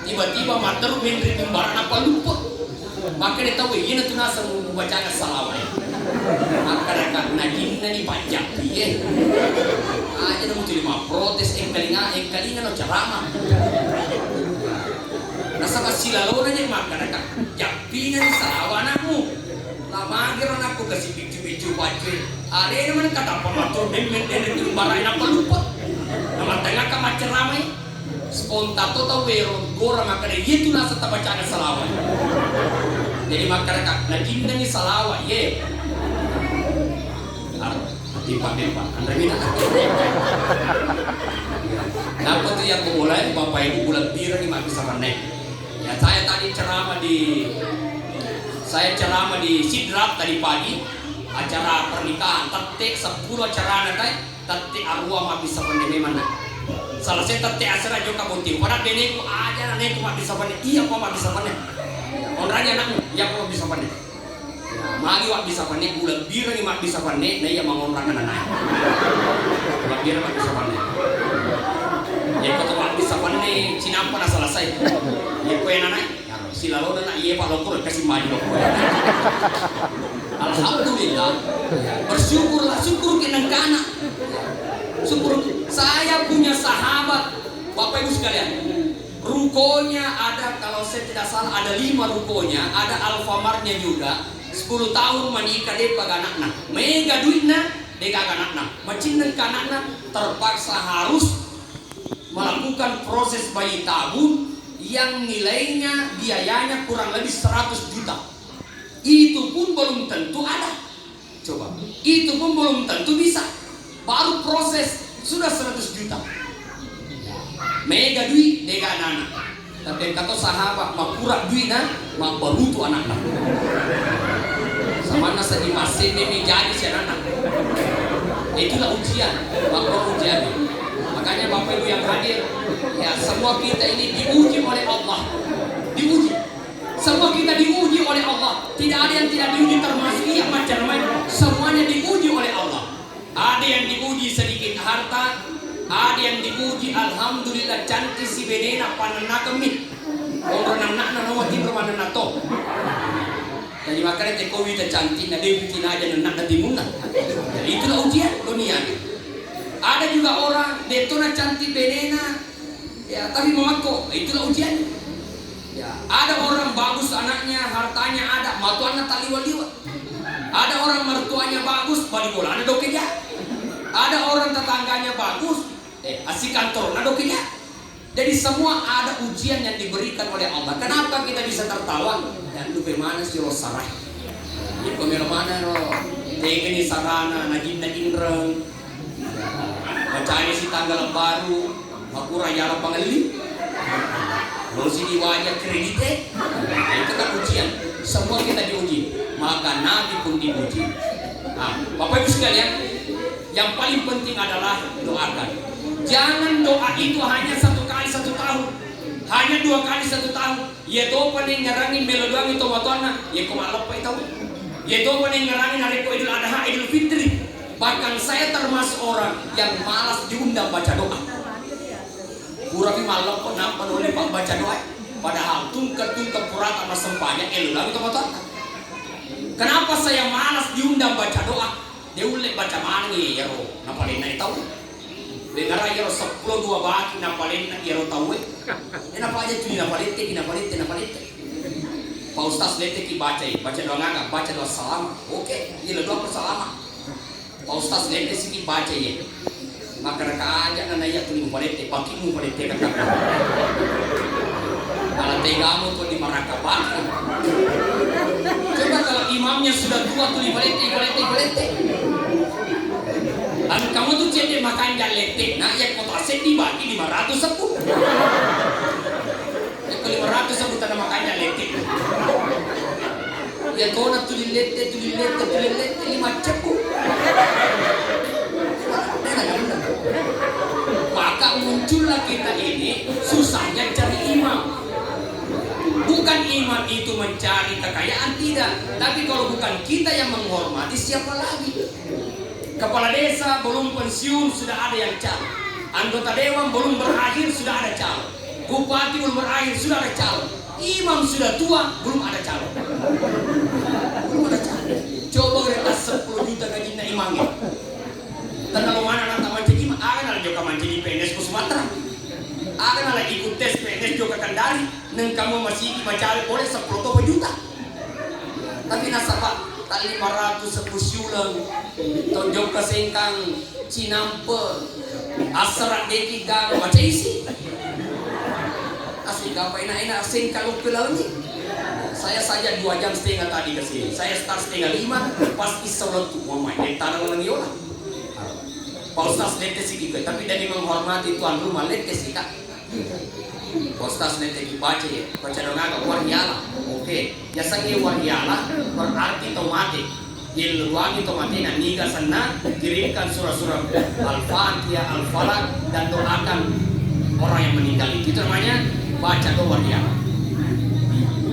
tiba-tiba mater menteri pembaran apa lupa Maka dia tahu ini tuh nasa membaca salawat. Maka mereka najin nani panjang dia. Aja nemu terima protes engkalinga no ceramah. Nasa kasilalo nanya maka mereka japingan salawat anakmu. Lama akhir anakku kasih biju baju. Ada yang kata pematur memang itu barang apa lupa. Nama tengah kamar ceramah. Spontato tau wero gora maka itu nasa tabaca salawat. Jadi masyarakat najin nani salawat ye. Timpa-timpa, Anda minat. Kenapa tuh yang mulai Bapak Ibu bulan biru ini bisa menek. Ya saya tadi ceramah di Sidrap tadi pagi acara pernikahan tetek 10 acara nanti tetek arwah mah bisa menek memang. Salah saya tetek asra juga bunting. Pada beneku aja nenek mah bisa menek. Iya kok mah bisa menek. Orangnya anakmu, iya kok bisa menek. Magi wak bisa panen bulan biru ni mak bisa panen, na iya mangonrak na naik. Bulan biru mak bisa panen. Ya kata mak bisa panen, sinampa na selesai. Ya kue na naik, sila lo na iya pak lokur kasih maju lokur. Alhamdulillah, bersyukurlah syukur kenang kana. Syukur saya punya sahabat, Bapak Ibu sekalian. Rukonya ada, kalau saya tidak salah ada 5 rukonya, ada Alfamartnya juga. 10 tahun menikah dia pakai anaknya, mega duitnya dia kagak anaknya, macam anaknya terpaksa harus melakukan proses bayi tabung yang nilainya biayanya kurang lebih 100 juta. Itu pun belum tentu ada. Coba, itu pun belum tentu bisa. Baru proses sudah 100 juta. Mega duit dia kagak anak. Tapi kata sahabat mau kurang duitnya, mau barutu anaknya. Sama nasa di masjid ini jadi si anak. Itulah ujian, makro ujian. Makanya Bapak Ibu yang hadir, ya semua kita ini diuji oleh Allah. Diuji. Semua kita diuji oleh Allah. Tidak ada yang tidak diuji termasuk yang macam-macam. Semuanya diuji oleh Allah. Ada yang diuji sedikit harta, ada yang diuji alhamdulillah cantik si benena panana kami. Orang anak nawa ti permana to. Jadi makanya tekowi cantik na dia bikin aja nak nanti munah. Itulah ujian dunia. Ada juga orang detona cantik benena, ya tapi mako itulah ujian. Ya ada orang bagus anaknya, hartanya ada, matuannya tak liwat-liwat. Ada orang mertuanya bagus, balik bola ada dokenya. Ada orang tetangganya bagus, asik kantor ada dokenya. Jadi semua ada ujian yang diberikan oleh Allah. Kenapa kita bisa tertawa? Dan lu bagaimana sih lo sarai? Ini kemana lo? Ini sarana, najin reng. Bacanya si tanggal baru, aku raya pangeli. Lo si di wajah kredite. Itu kan ujian. Semua kita diuji. Maka Nabi pun diuji. Nah, Bapak Ibu sekalian, yang paling penting adalah doakan. Jangan doa itu hanya 1 kali 1 tahun, hanya 2 kali 1 tahun. Ya doa paling ngarangin melodoang itu matuana, ya kumalap pa itaw. Ya doa paling ngarangin hari Idul Adha, Idul Fitri. Bahkan saya termasuk orang yang malas diundang baca doa. Kurang malam kok nampak oleh pak baca doa. Padahal tungkat purat sama sempanya elulang itu matuana. Kenapa saya malas diundang baca doa? Dia ulek baca mangi ya ro, napalin na itaw. Dengar aja 10 2 baki napalin na ya ro tawe. Napa aja culi napalite. Pak Ustaz lete ki baca doa nganga, baca doa salam. Oke, ini doa persalama. Pak Ustaz lete siki baca ya. Maka reka aja na ya tuli napalite, pakimu palite kakak. Kalau tegamu tuh di maraka baki. Coba kalau imamnya sudah tua tuh balete. Dan kamu tuh cendek makan jalete, nah ya kota set dibagi 500 sepuluh. Ya ke 500 sepuluh tanah makan jalete. Ya kona tulilete 5 cepu. Maka muncullah kita ini susahnya cari imam. Bukan imam itu mencari kekayaan, tidak. Tapi kalau bukan kita yang menghormati, siapa lagi? Kepala desa belum pensiun sudah ada yang calon. Anggota dewan belum berakhir sudah ada calon. Bupati belum berakhir sudah ada calon. imam sudah tua, belum ada calon. Belum ada calon. Coba kereta 10 juta gaji na imamnya. Dan kalau mana nanti mancing imam, akan ada juga mancing di PNS ke Sumatera. Akan ada ikut tes PNS juga Kendari. Neng kamu masih macawe boleh 10 juta. Tapi nasabah tak 500 sepusyulang. Tonjok ke sengkang Cinampe. Asrak deki gang macam isi. Asli gapai enak asin kalau pelalui. Saya saja 2,5 jam tadi ke sini. Saya start 4:30 pas isolat tu mama dari tanah orang yola. Pak Ustaz letes sih kita, tapi dari menghormati tuan rumah letes sih kak. Pak Ustaz letes dibaca ya, baca dong agak wahyala. Oke, ya sangi wahyala berarti tomate. Yang luangi tomate na niga sana kirimkan surah-surah Al-Fatihah, Al-Falaq dan doakan orang yang meninggal itu namanya baca doa wahyala.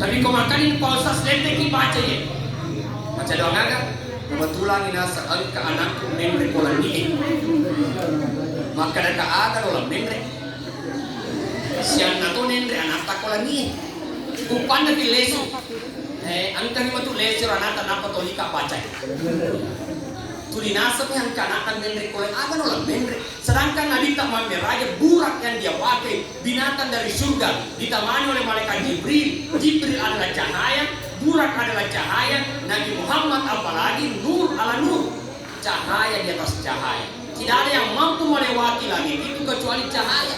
Tapi kau makanin Pak Ustaz letes baca ya. Baca doa agak. Kebetulan ini saat ke anakku membre kolan ini, maka mereka ada dalam membre. Siang nato membre anak tak kolan ini, bukan dari lesu. Angkat ni waktu lesu anak tak dapat tolika baca. Tulinasap yang kanakan membre kolan ada dalam membre. Sedangkan Nabi tak raja burak yang dia pakai binatang dari surga ditemani oleh malaikat Jibril. Jibril adalah cahaya. Burak adalah cahaya, Nabi Muhammad apalagi nur ala nur, cahaya di atas cahaya. Tidak ada yang mampu melewati lagi itu kecuali cahaya.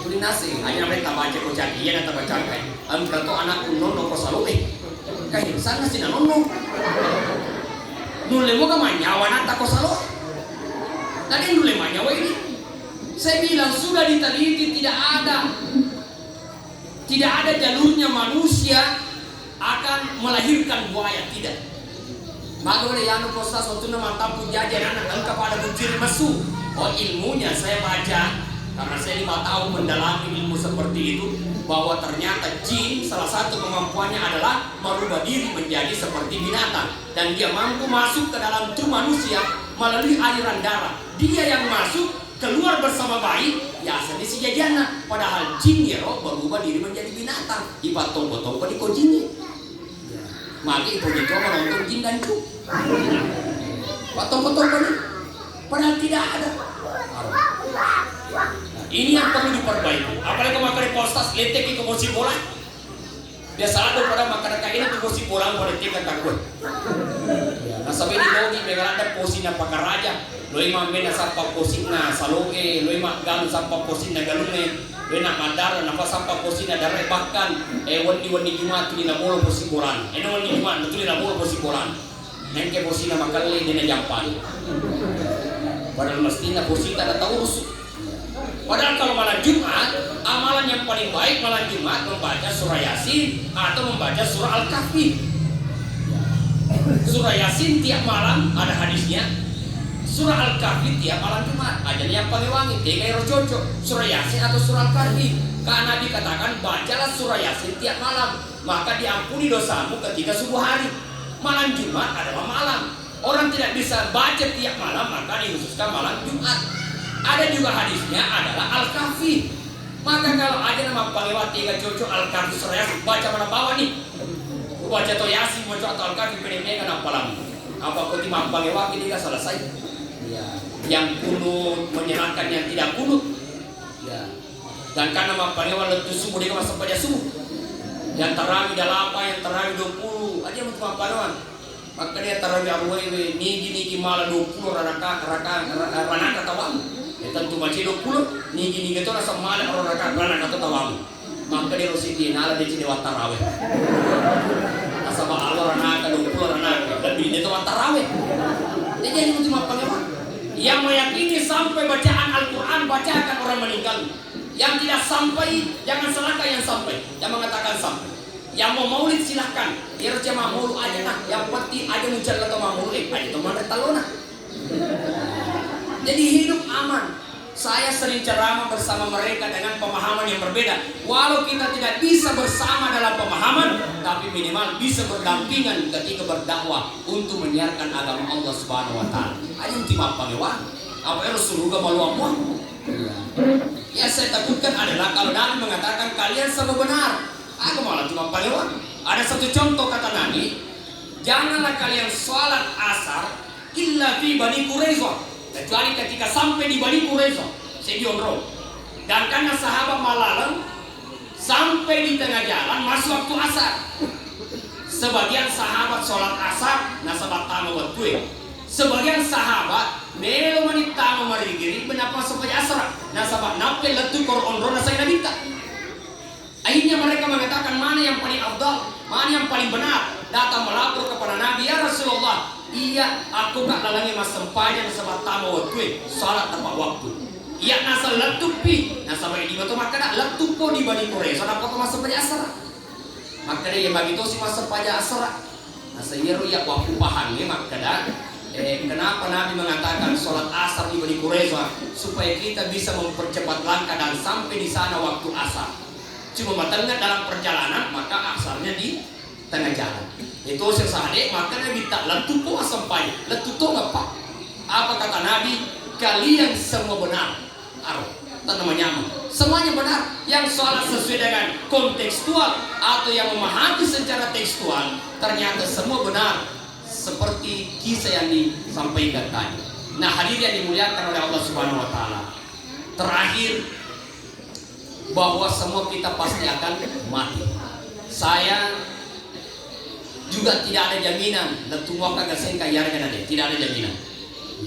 Tulinasi, hanya mereka baca kocak iya dan baca kayak, angkat tu anakku nono kosalue, kayak sana sih nono. Nule moga manyawa nata kosalue, lagi nule manyawa ini. Saya bilang sudah diteliti tidak ada jalurnya manusia akan melahirkan buaya, tidak. Maka oleh yang Ustaz waktu nama tapu jajan anak angka pada bucir masuk. Oh ilmunya saya baca karena saya 5 tahun mendalami ilmu seperti itu bahwa ternyata jin salah satu kemampuannya adalah merubah diri menjadi seperti binatang dan dia mampu masuk ke dalam tubuh manusia melalui aliran darah. Dia yang masuk keluar bersama bayi, ya asalnya si jajana. Padahal jin ya roh berubah diri menjadi binatang. Ibat tongko-tongko di kojinnya. Maka itu coba nonton jin dan cu. Pak tongko-tongko nih. Padahal tidak ada. Ini yang perlu diperbaiki. Apalagi kemarin postas letek itu musik bola. Biasa ada pada makanan kayak ini tuh musik bola boleh tinggal takut. Nah sampai di logi megalanda posina pakar raja. Loi mamena sampai posina saloe, loi mak galu sampai posina galune, loi nak mandar napa sampai posina darah bahkan wani Jumat tu dina bolo posik boran. Wani Jumat tu dina bolo posik boran. Nengke posina makalle dina jampan. Padahal mestinya posita ada taurus. Padahal kalau malam Jumat, amalan yang paling baik malam Jumat membaca surah Yasin atau membaca surah Al-Kahfi. Surah Yasin tiap malam ada hadisnya. Surah Al-Kahfi tiap malam Jumat. Ajalnya yang paling wangi, tiga rojojo. Surah Yasin atau surah Al-Kahfi. Karena dikatakan bacalah surah Yasin tiap malam, maka diampuni dosamu ketika subuh hari. Malam Jumat adalah malam. Orang tidak bisa baca tiap malam, maka dikhususkan malam Jumat. Ada juga hadisnya adalah Al-Kahfi. Maka kalau ada nama panglewati tiga cocok Al-Kahfi surah Yasin, baca mana bawah nih. Baca to Yasin, baca atau Al-Kahfi pendek apa lama. Apa kau timah panglewati tiga selesai. Ya. Yang kunut menyenangkan yang tidak kunut. Ya. Dan karena nama panglewati letus subuh dia masuk pada subuh. Yang terawih dalam apa, yang terawih 20 aja untuk apa doang. Maka dia terawih arwah nigi malah 20 ranaka tawam. Ya tentu macam 20 nigi itu rasa malah orang ranaka tawam. Maka dia rositi nala di sini tarawih. Asa ba Allah ranaka 20 ranaka lebih itu tarawih. Jadi itu apa memang? Yang meyakini sampai bacaan Al-Quran bacakan orang meninggal. Yang tidak sampai jangan salahkan yang sampai. Yang mengatakan sampai. Yang mau maulid silahkan. Dia cuma maulid aja nah. Yang penting aja muncul atau maulid aja itu mana talona. Jadi hidup aman. Saya sering ceramah bersama mereka dengan pemahaman yang berbeda. Walau kita tidak bisa bersama dalam pemahaman, tapi minimal bisa berdampingan ketika berdakwah untuk menyiarkan agama Allah Subhanahu wa taala. Ayo timah pangewan. Apa yang surga malu apa? Yang saya takutkan adalah kalau Nabi mengatakan kalian semua benar, aku malah cuma paling. Ada satu contoh kata Nabi, janganlah kalian sholat asar illa fi Bani Quraisyah, kecuali ketika sampai di Bani Quraisyah, Sedion Road. Dan karena sahabat malalang sampai di tengah jalan masuk waktu asar. Sebagian sahabat sholat asar nasabat tamu waktu. Sebagian sahabat melo manit tamu marigiri benapa sampai asar. Nasabat nape letu kor onro nasai nabita. Akhirnya mereka mengatakan mana yang paling afdal, mana yang paling benar. Datang melapor kepada Nabi, ya Rasulullah, iya aku gak lalangi mas sempanya nasabat tamu waktu sholat tepat waktu. Iya nasal letupi nasabah di batu makanya letupo di Bani Quraisyah apa kau masa pada asar. Makanya yang bagi itu si masa pada asar. Nasa iya ya waktu paham ya makanya. Kenapa Nabi mengatakan sholat asar di Bani Quraisyah supaya kita bisa mempercepat langkah dan sampai di sana waktu asar. Cuma matangnya dalam perjalanan maka asarnya di tengah jalan. Itu sesade makanya kita letupo sampai letupo apa? Apa kata Nabi? Kalian semua benar. Namanya semuanya benar. Yang sholat sesuai dengan kontekstual atau yang memahami secara tekstual ternyata semua benar seperti kisah yang disampaikan tadi. Nah, hadirin yang dimuliakan oleh Allah Subhanahu wa taala. Terakhir bahwa semua kita pasti akan mati. Saya juga tidak ada jaminan letumwa kagak sengka yarga nade, tidak ada jaminan.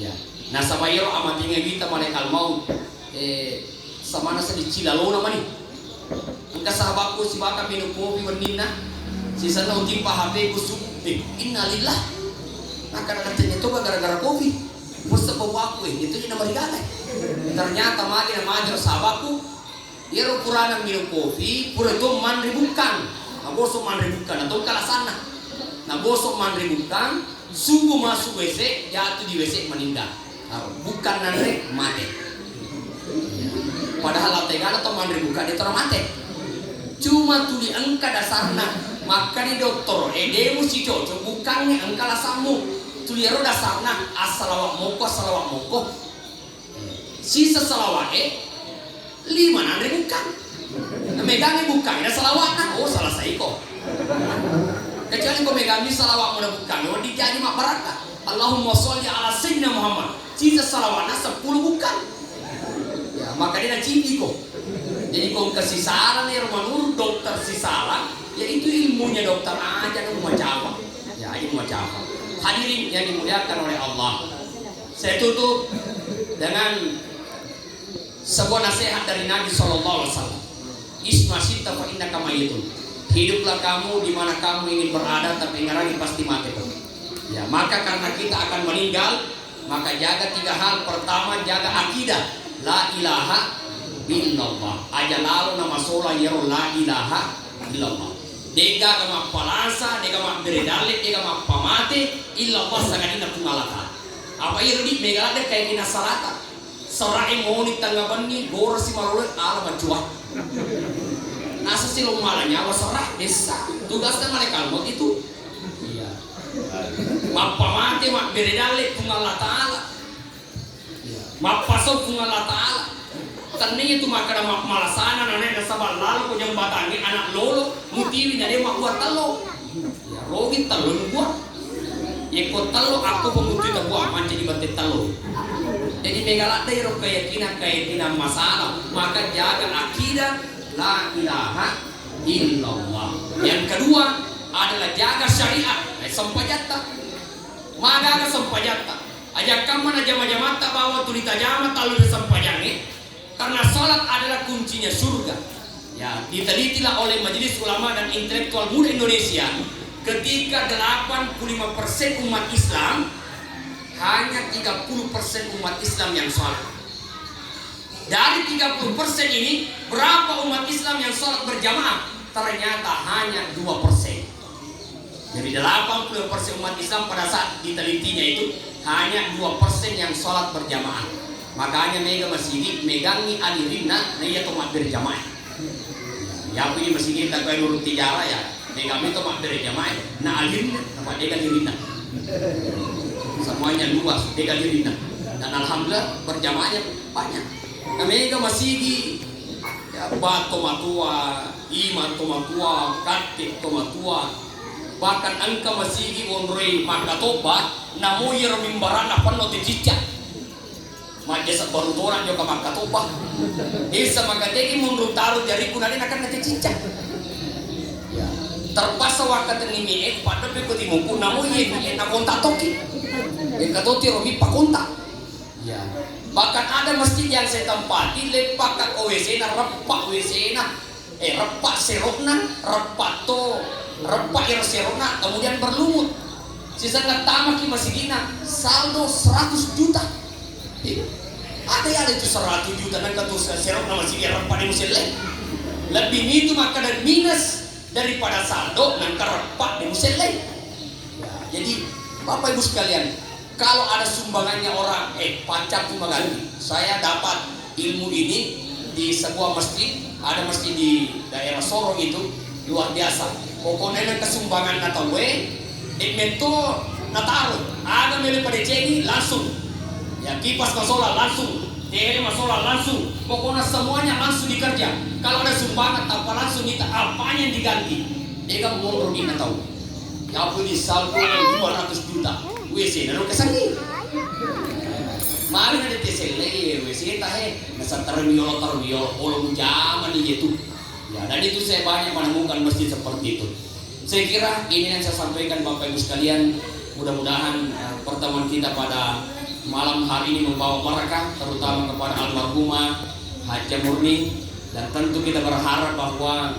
Ya. Nah, sabayro amatinga kita malaikat maut sama nasa di Cilalo naman nih. Ang kasabak ko si baka minum kopi menina. Si sana utimpa HP ko sumpik. Innalillah. Nakakarating ito ba gara-gara kopi? Pusta bawa ko ito yung namarigala. Ternyata magi na majar sabak ko. Iro kurang minum kopi. Pura ito manribukan. Nagosok manribukan. Atau kalasan na. Nagosok manribukan. Subuh masuk WC. Jatuh di WC meninggal. Bukan nanre mati. Padahal lantai gana atau mandiri buka dia orang mati. Cuma tuli angka dasarna. Maka di dokter demu si cocok bukannya angka lasamu. Tuli ero dasarna asalawak moko. Sisa salawak 5 nandri bukan. Megangnya bukan. Ada salawakna. Oh salah saya kok. Kecuali kau megangnya salawak mana bukan. Oh dijadi mak baraka. Allahumma sholli ala sayyidina Muhammad. Sisa salawakna 10 bukan. Maka dia cipi kok. Jadi kau kasih saran ya menurut dokter si salah, ya itu ilmunya dokter aja ilmu macam. Ya ilmu macam. Hadirin yang dimuliakan oleh Allah. Saya tutup dengan sebuah nasihat dari Nabi SAW. Isma sita fa innaka mayitun. Hiduplah kamu di mana kamu ingin berada, tapi ingat lagi pasti mati. Ya, maka karena kita akan meninggal, maka jaga 3 hal. Pertama, jaga akidah. La ilaha illallah. Aja lalu nama sola yero la ilaha illallah. Dega kama palasa, dega kama beredale, dega kama pamate, illallah sagadina tungalata. Apa yero di megalade kayak kina salata. Sarai moni tanggapan gor si marulet ala macuah. Nasa silong malanya wasarah desa. Tugasnya mereka mau itu. Iya. Mapamate mak beredale tungalata ala. Mapasok kung Allah Ta'ala. Tani itu makana malasana na nena sabal lalu ko jang batangi anak lolo mutiwi na dia makuha talo. Ya rogi talo gua. Iko talo aku pemuti ta gua manci di bante talo. Jadi megala ro keyakinan masalah. Maka jaga akidah la ilaha illallah. Yang kedua adalah jaga syariat. Sampajatta. Magaga sampajatta. Ajak kamu na jama-jamata bawa tulita jama talu sampajani karena salat adalah kuncinya surga. Ya, ditelitilah oleh Majelis Ulama dan Intelektual Muda Indonesia ketika 85% umat Islam hanya 30% umat Islam yang salat. Dari 30% ini berapa umat Islam yang salat berjamaah? Ternyata hanya 2%. Dari 80% umat Islam pada saat ditelitinya itu hanya 2% yang sholat berjamaah. Makanya mega masjid megangi alirina na iya tomat berjamaah. Ya pilih masjid tak kaya nurut tijara ya. Megami tomat berjamaah. Na alirina dapat dega dirina. Semuanya luas dega dirina. Dan alhamdulillah berjamaahnya banyak. Kami masigi ya bato matua, iman to matua, katik to matua. Bahkan angka masigi onrei makatoba namo yero mimbarana pano ticica. Majasa baru orang juga makatoba. Desa makateki mundur taruh jari kunani akan ticica. Terpaksa wakat ini pada pekoti muku namo ye na konta toki. Katoti romi pakonta. Ya. Bahkan ada masjid yang saya tempati lepak ke WC na repak WC na repak serokna repak to repak yang serokna kemudian berlumut sisa tamak ki masih gina saldo 100 juta ada ya itu 100 juta dan kata serokna masih repak di musim lain lebih itu maka dan minus daripada saldo dan repak di musim lain jadi Bapak Ibu sekalian kalau ada sumbangannya orang, pacak cuma ganti. Saya dapat ilmu ini di sebuah masjid, ada masjid di daerah Sorong itu luar biasa. Pokoknya yang kesumbangan atau itu nataruh, ada milik pada cegi langsung, ya kipas masalah langsung, tele masalah langsung, pokoknya semuanya langsung dikerja. Kalau ada sumbangan tanpa langsung minta apanya yang diganti, dia kan mau rugi tahu. Ya pun di saldo 200 juta. WC nanu kesangi. Mari ada tesele WC tahe nasa termiolo olong zaman itu. Ya dan itu saya banyak menemukan masjid seperti itu. Saya kira ini yang saya sampaikan Bapak Ibu sekalian. Mudah-mudahan pertemuan kita pada malam hari ini membawa berkah terutama kepada almarhumah Haja Murni dan tentu kita berharap bahwa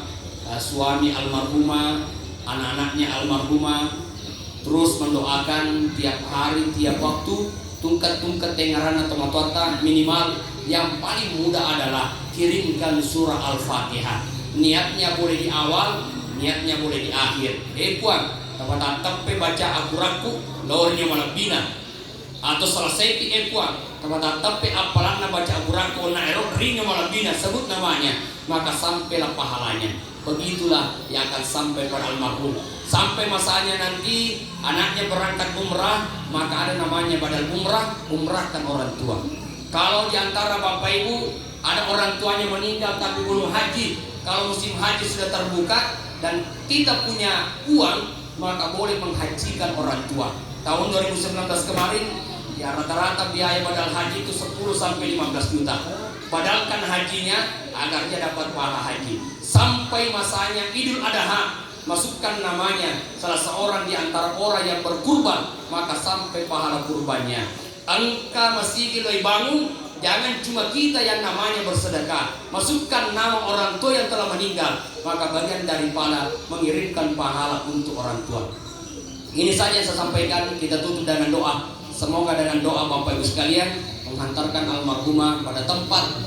suami almarhumah, anak-anaknya almarhumah terus mendoakan tiap hari, tiap waktu tungkat-tungkat tengaran atau matota minimal yang paling mudah adalah kirimkan surah Al-Fatihah. Niatnya boleh di awal, niatnya boleh di akhir. Puan, tempat baca akuraku, laurnya malah bina. Atau selesai puan, tempat apalan baca akuraku, naero ringnya malah bina, sebut namanya, maka sampailah pahalanya. Begitulah yang akan sampai pada almarhum. Sampai masanya nanti anaknya berangkat umrah, maka ada namanya badal umrah, umrahkan orang tua. Kalau diantara Bapak Ibu ada orang tuanya meninggal tapi belum haji, kalau musim haji sudah terbuka dan kita punya uang, maka boleh menghajikan orang tua. Tahun 2019 kemarin, ya rata-rata biaya badal haji itu 10 sampai 15 juta. Padahal kan hajinya agar dia dapat pahala haji. Sampai masanya Idul Adha, masukkan namanya salah seorang di antara orang yang berkurban, maka sampai pahala kurbannya. Angka masih kita bangun, jangan cuma kita yang namanya bersedekah. Masukkan nama orang tua yang telah meninggal, maka bagian dari pahala mengirimkan pahala untuk orang tua. Ini saja yang saya sampaikan. Kita tutup dengan doa. Semoga dengan doa Bapak Ibu sekalian menghantarkan almarhumah pada tempat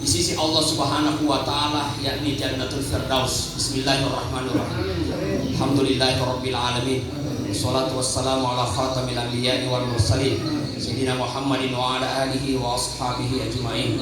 di sisi Allah Subhanahu wa taala, yakni Jannatul Firdaus. Bismillahirrahmanirrahim. Alhamdulillahirabbil alamin. Wassalatu wassalamu ala khatamil anbiya'i wal mursalin sayyidina Muhammadin wa ala alihi wa ashabihi ajmain.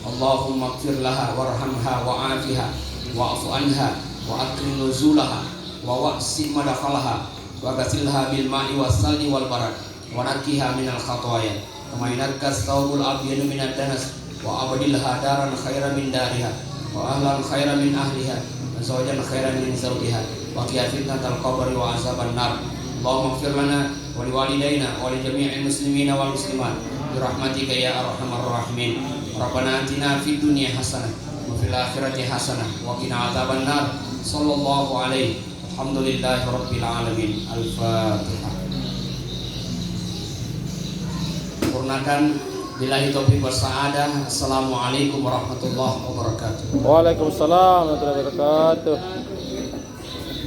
Allahumma ighfir laha warhamha wa afiha wa'fu anha wa akrim nuzulaha wa wasi' madkhalaha wa ghasilha bil ma'i was salji wal barad wa naqiha minal khataaya kama yanqas thawbul abyad minad danas wa abdilha daran khairan min dariha wa ahlan khairan min ahliha wa zawjan khairan min zawjiha wa qina fitnatal qabri wa azaban nar. Allahumma ighfir lana wa liwalidayna wa li jami'il muslimina wal muslimat bi rahmatika ya arhamar rahimin. Rabbana atina fid dunya hasanah wa fil akhirati hasanah wa qina azaban nar. Sallallahu alaihi alhamdulillahi rabbil alamin. Al-Fatihah. Sempurnakan. Billahi taufiq wassa'adah. Assalamualaikum warahmatullahi wabarakatuh. Waalaikumsalam warahmatullahi wabarakatuh.